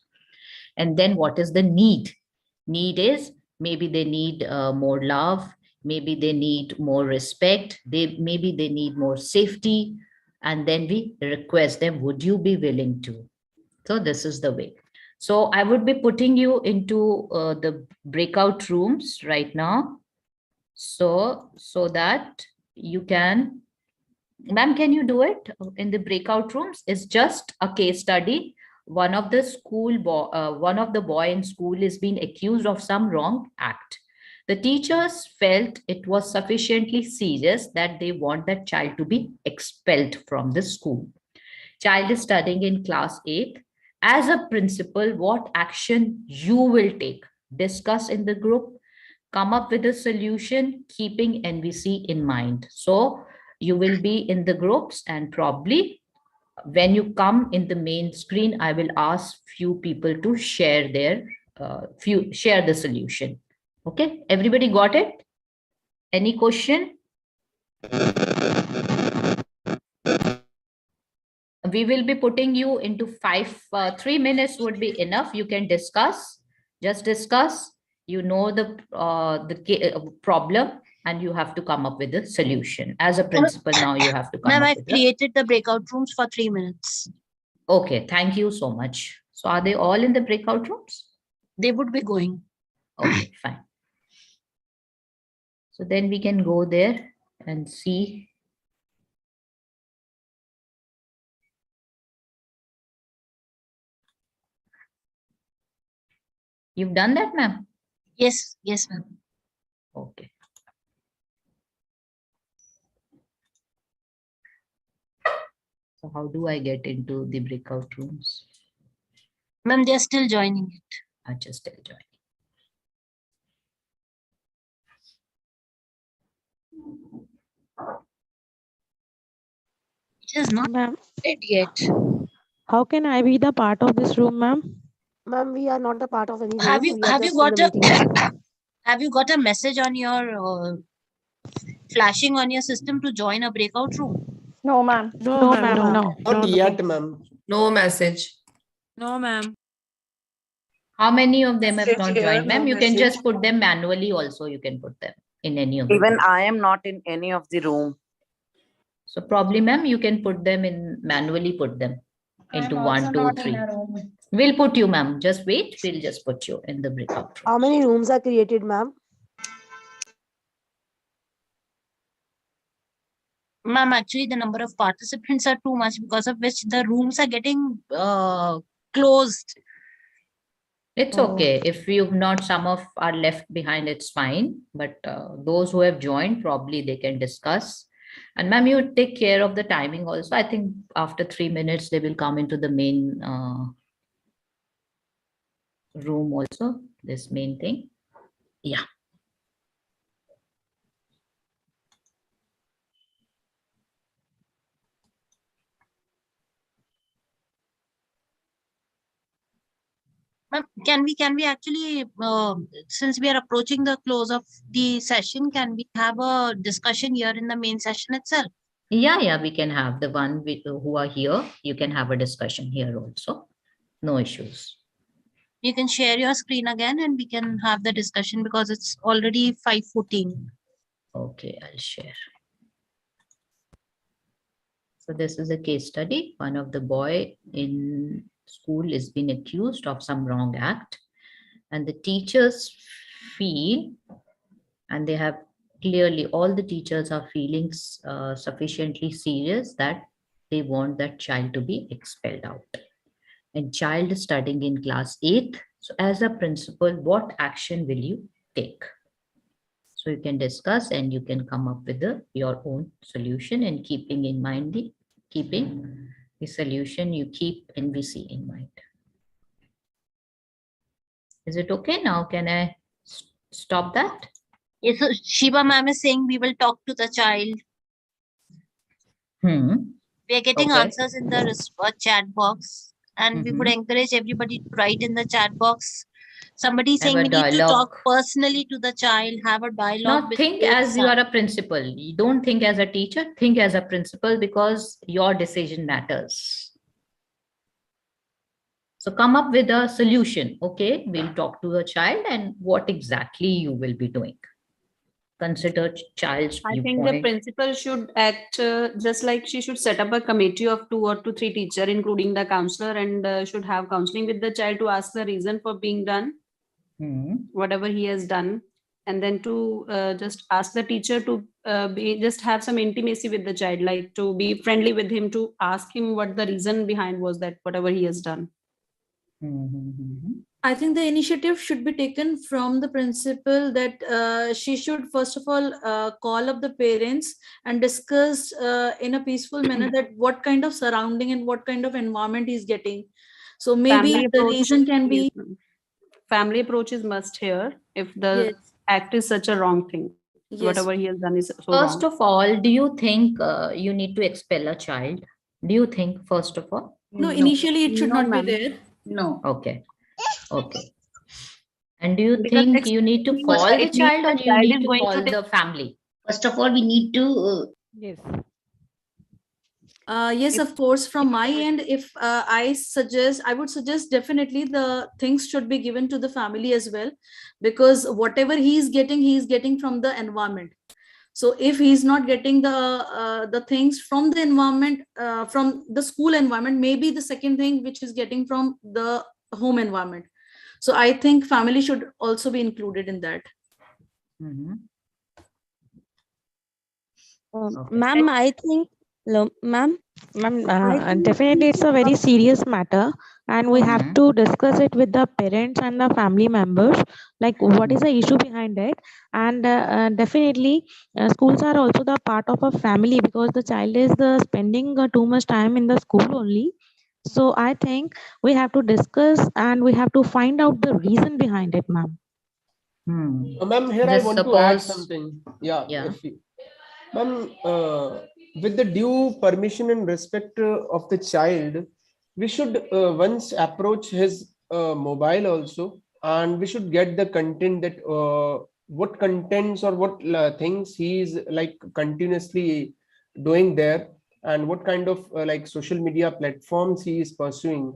And then what is the need? Need is maybe they need more love, maybe they need more respect, maybe they need more safety. And then we request them, would you be willing to? So this is the way. So I would be putting you into the breakout rooms right now. So that you can, ma'am, can you do it in the breakout rooms? It's just a case study. One of the boy in school is being accused of some wrong act. The teachers felt it was sufficiently serious that they want that child to be expelled from the school. Child is studying in class 8. As a principal, what action you will take? Discuss in the group, come up with a solution, keeping NVC in mind. So you will be in the groups, and probably when you come in the main screen, I will ask few people to share their share the solution. Okay, everybody got it? Any question? We will be putting you into 3 minutes would be enough. You can discuss, just discuss. You know the problem, and you have to come up with a solution. As a principal, now you have to come up with I've created the breakout rooms for 3 minutes. Okay, thank you so much. So are they all in the breakout rooms? They would be going. Okay, fine. So then we can go there and see. You've done that, ma'am? Yes, ma'am. Okay. So how do I get into the breakout rooms? Ma'am, they are still joining it. I just still joining. It is not Ma'am, yet. how can I be the part of this room, ma'am? Ma'am, we are not the part of any room. Have you We are just in the meeting room. have you got a message on your flashing on your system to join a breakout room? No, ma'am. No, ma'am, no. Not yet, ma'am. No message. No, ma'am. How many of them have Message not here, joined, ma'am? no You can message. just put them manually also. You can put them in any of the Even rooms. I am not in any of the room. So probably, ma'am, you can put them in, manually put them into 1, 2, 3. We'll put you, ma'am. Just wait. We'll just put you in the breakout room. How many rooms are created, ma'am? Ma'am, actually the number of participants are too much, because of which the rooms are getting closed. It's okay. If you've not, some of are left behind, it's fine. But those who have joined, probably they can discuss. And ma'am, you take care of the timing also. I think after 3 minutes, they will come into the main room also, this main thing. Yeah. Ma'am, can we actually, since we are approaching the close of the session, can we have a discussion here in the main session itself? Yeah, we can have the one who are here. You can have a discussion here also. No issues. You can share your screen again and we can have the discussion, because it's already 5:14. Okay, I'll share. So this is a case study. One of the boy in school is being accused of some wrong act, and the teachers feel, and they have clearly, all the teachers are feeling sufficiently serious that they want that child to be expelled out. And child is studying in class 8th. So as a principal, what action will you take? So you can discuss and you can come up with your own solution, and keeping in mind the solution, you keep NVC in mind. Is it okay now? Can I stop that? Yes, so Shiva ma'am is saying we will talk to the child. We are getting answers in the chat box, and we would encourage everybody to write in the chat box. Somebody is saying we need to talk personally to the child, have a dialogue. Now think as you are a principal. You don't think as a teacher, think as a principal, because your decision matters. So come up with a solution. Okay, we'll talk to the child, and what exactly you will be doing. Consider child's viewpoint. I think the principal should act just like she should set up a committee of 2 or 3 teachers, including the counselor, and should have counseling with the child to ask the reason for being done, whatever he has done, and then to just ask the teacher to just have some intimacy with the child, like to be friendly with him, to ask him what the reason behind was that whatever he has done. I think the initiative should be taken from the principal, that she should first of all call up the parents and discuss in a peaceful manner that what kind of surrounding and what kind of environment he's getting. So maybe the reason can be family approach is must here if the act is such a wrong thing. Whatever he has done is so First wrong. of all, do you think you need to expel a child? Do you think, first of all? No, initially it should not be there. No. Okay. And do you think you need to call the child, or you need to call the family? First of all, we need to. Yes. Yes, of course. From my end, if I would suggest definitely the things should be given to the family as well, because whatever he is getting from the environment. So if he's not getting the things from the environment, from the school environment, maybe the second thing which is getting from the home environment. So I think family should also be included in that. Ma'am, I think Hello, ma'am. Ma'am, definitely it's a very serious matter, and we have to discuss it with the parents and the family members, like what is the issue behind it. And definitely, schools are also the part of a family because the child is spending too much time in the school only. So I think we have to discuss and we have to find out the reason behind it, ma'am. Ma'am, here I want to add something. Yeah. Ma'am, with the due permission and respect of the child, we should once approach his mobile also, and we should get the content that what contents or what things he is like continuously doing there, and what kind of like social media platforms he is pursuing,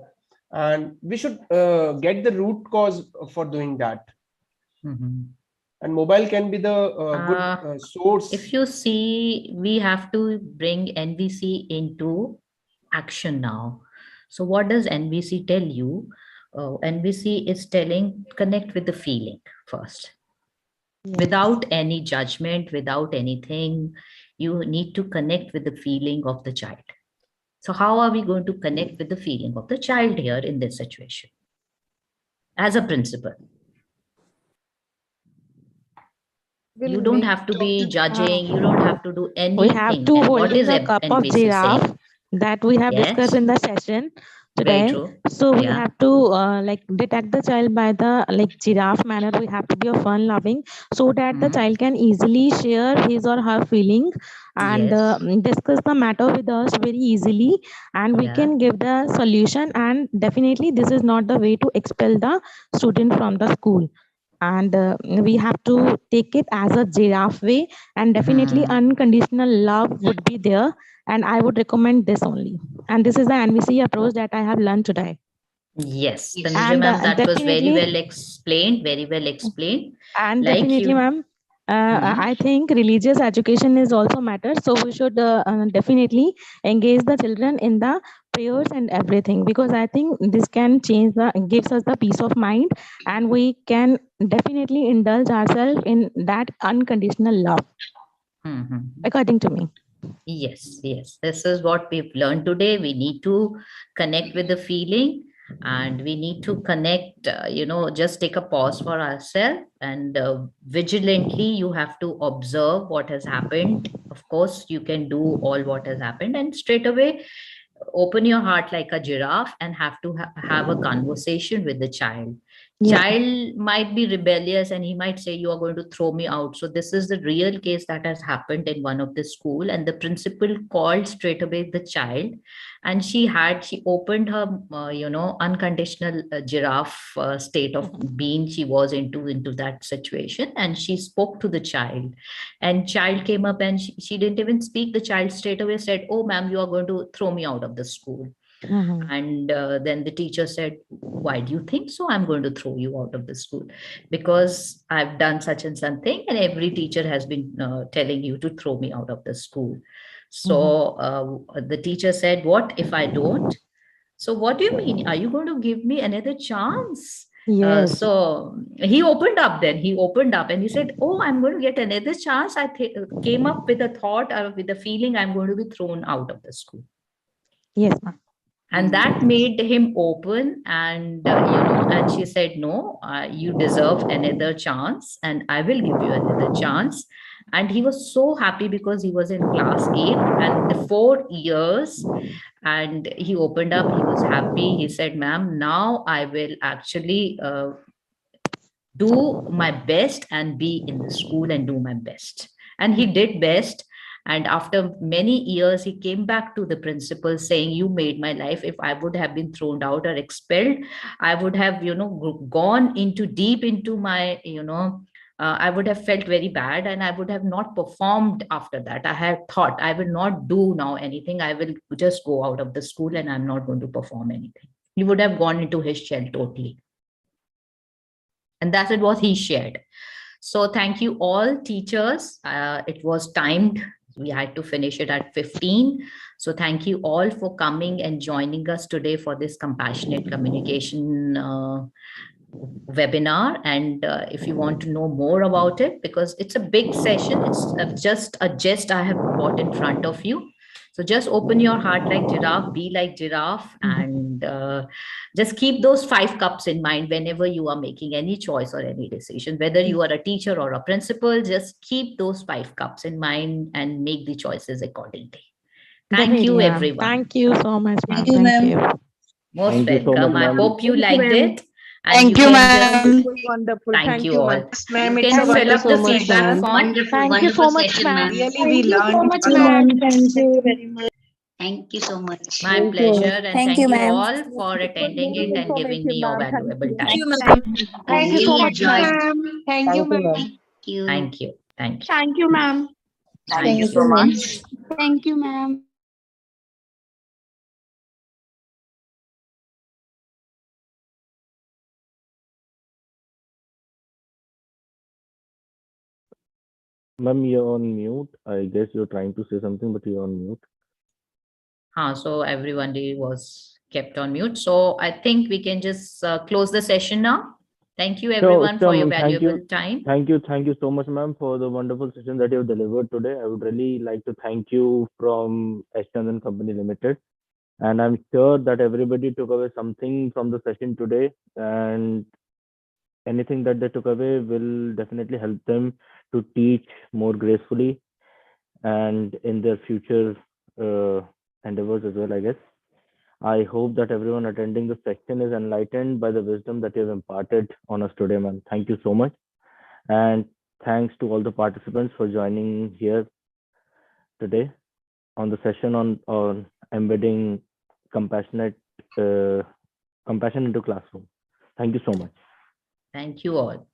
and we should get the root cause for doing that. And mobile can be the good source. If you see, we have to bring NVC into action now. So what does NVC tell you? NVC is telling connect with the feeling first. Without any judgment, without anything, you need to connect with the feeling of the child. So how are we going to connect with the feeling of the child here in this situation? As a principal, you don't have to be judging, you don't have to do anything. We have to And what holding is a cup of NVC giraffe saying? that we have discussed in the session Very today. true. So we have to like detect the child by the like giraffe manner. We have to be a fun loving so that the child can easily share his or her feeling and discuss the matter with us very easily, and we can give the solution. And definitely this is not the way to expel the student from the school. And we have to take it as a giraffe way, and definitely unconditional love would be there, and I would recommend this only. And this is the NVC approach that I have learned today. Yes, Tanuja ma'am, that was very well explained, very well explained. And like definitely, ma'am, I think religious education is also matter. So we should definitely engage the children in the prayers and everything, because I think this can change gives us the peace of mind, and we can definitely indulge ourselves in that unconditional love, according to me. Yes, this is what we've learned today. We need to connect with the feeling, and we need to connect, just take a pause for ourselves, and vigilantly you have to observe what has happened. Of course, you can do all what has happened, and straight away open your heart like a giraffe and have to have a conversation with the child. Child might be rebellious and he might say, you are going to throw me out. So this is the real case that has happened in one of the school, and the principal called straight away the child, and she opened her unconditional giraffe state of being she was into that situation, and she spoke to the child, and child came up, and she didn't even speak. The child straight away said, oh ma'am, you are going to throw me out of the school. And then the teacher said, why do you think so? I'm going to throw you out of the school because I've done such and something, and every teacher has been telling you to throw me out of the school. So the teacher said, what if I don't? So what do you mean? Are you going to give me another chance? So he opened up and he said, oh, I'm going to get another chance. I came up with a thought or with a feeling I'm going to be thrown out of the school. Yes, ma'am. And that made him open, and and she said, no, you deserve another chance, and I will give you another chance. And he was so happy because he was in class 8 and the 4 years, and he opened up. He was happy. He said, ma'am, now I will actually do my best and be in the school and do my best. And he did best. And after many years, he came back to the principal saying, you made my life. If I would have been thrown out or expelled, I would have, gone deep into my, I would have felt very bad, and I would have not performed after that. I had thought, I will not do now anything. I will just go out of the school and I'm not going to perform anything. He would have gone into his shell totally. And that's what he shared. So thank you all teachers. It was timed. We had to finish it at 15. So thank you all for coming and joining us today for this compassionate communication webinar. And if you want to know more about it, because it's a big session, it's just a gist I have brought in front of you. So just open your heart like giraffe, be like giraffe, and just keep those 5 cups in mind whenever you are making any choice or any decision. Whether you are a teacher or a principal, just keep those 5 cups in mind and make the choices accordingly. Thank you, everyone. Thank you so much, ma'am. Thank you, Thank ma'am. you. Most Thank you so welcome. much, I ma'am. hope you Thank you, liked ma'am. it. And Thank you you, can ma'am. just Wonderful. thank you all. Yes, ma'am. You It's can a fill up wonderful the session. feedback form. Wonderful, Thank you wonderful so much, session, ma'am. ma'am. Really, Thank we you so learned much, a ma'am. lot. Thank you. Very much. Thank you so much. My Thank you. pleasure, and Thank thank you, you ma'am. all for attending it Very and giving me informative, your ma'am. Thank valuable you. time. Thank you, ma'am. I Thank you so really much, enjoyed. ma'am. Thank you, Thank you, ma'am. ma'am. Thank you. Thank you. Thank you. Thank you, ma'am. Thank you Thank so you, ma'am. much. Thank you, ma'am. Ma'am, you're on mute. I guess you're trying to say something, but you're on mute. So everyone was kept on mute. So I think we can just close the session now. Thank you, everyone, for your ma'am. valuable time. Thank you so much, ma'am, for the wonderful session that you have delivered today. I would really like to thank you from Ashton Company Limited. And I'm sure that everybody took away something from the session today, and anything that they took away will definitely help them to teach more gracefully and in their future endeavors as well, I guess. I hope that everyone attending the session is enlightened by the wisdom that you have imparted on us today, ma'am. Thank you so much. And thanks to all the participants for joining here today on the session on embedding compassion into classroom. Thank you so much. Thank you all.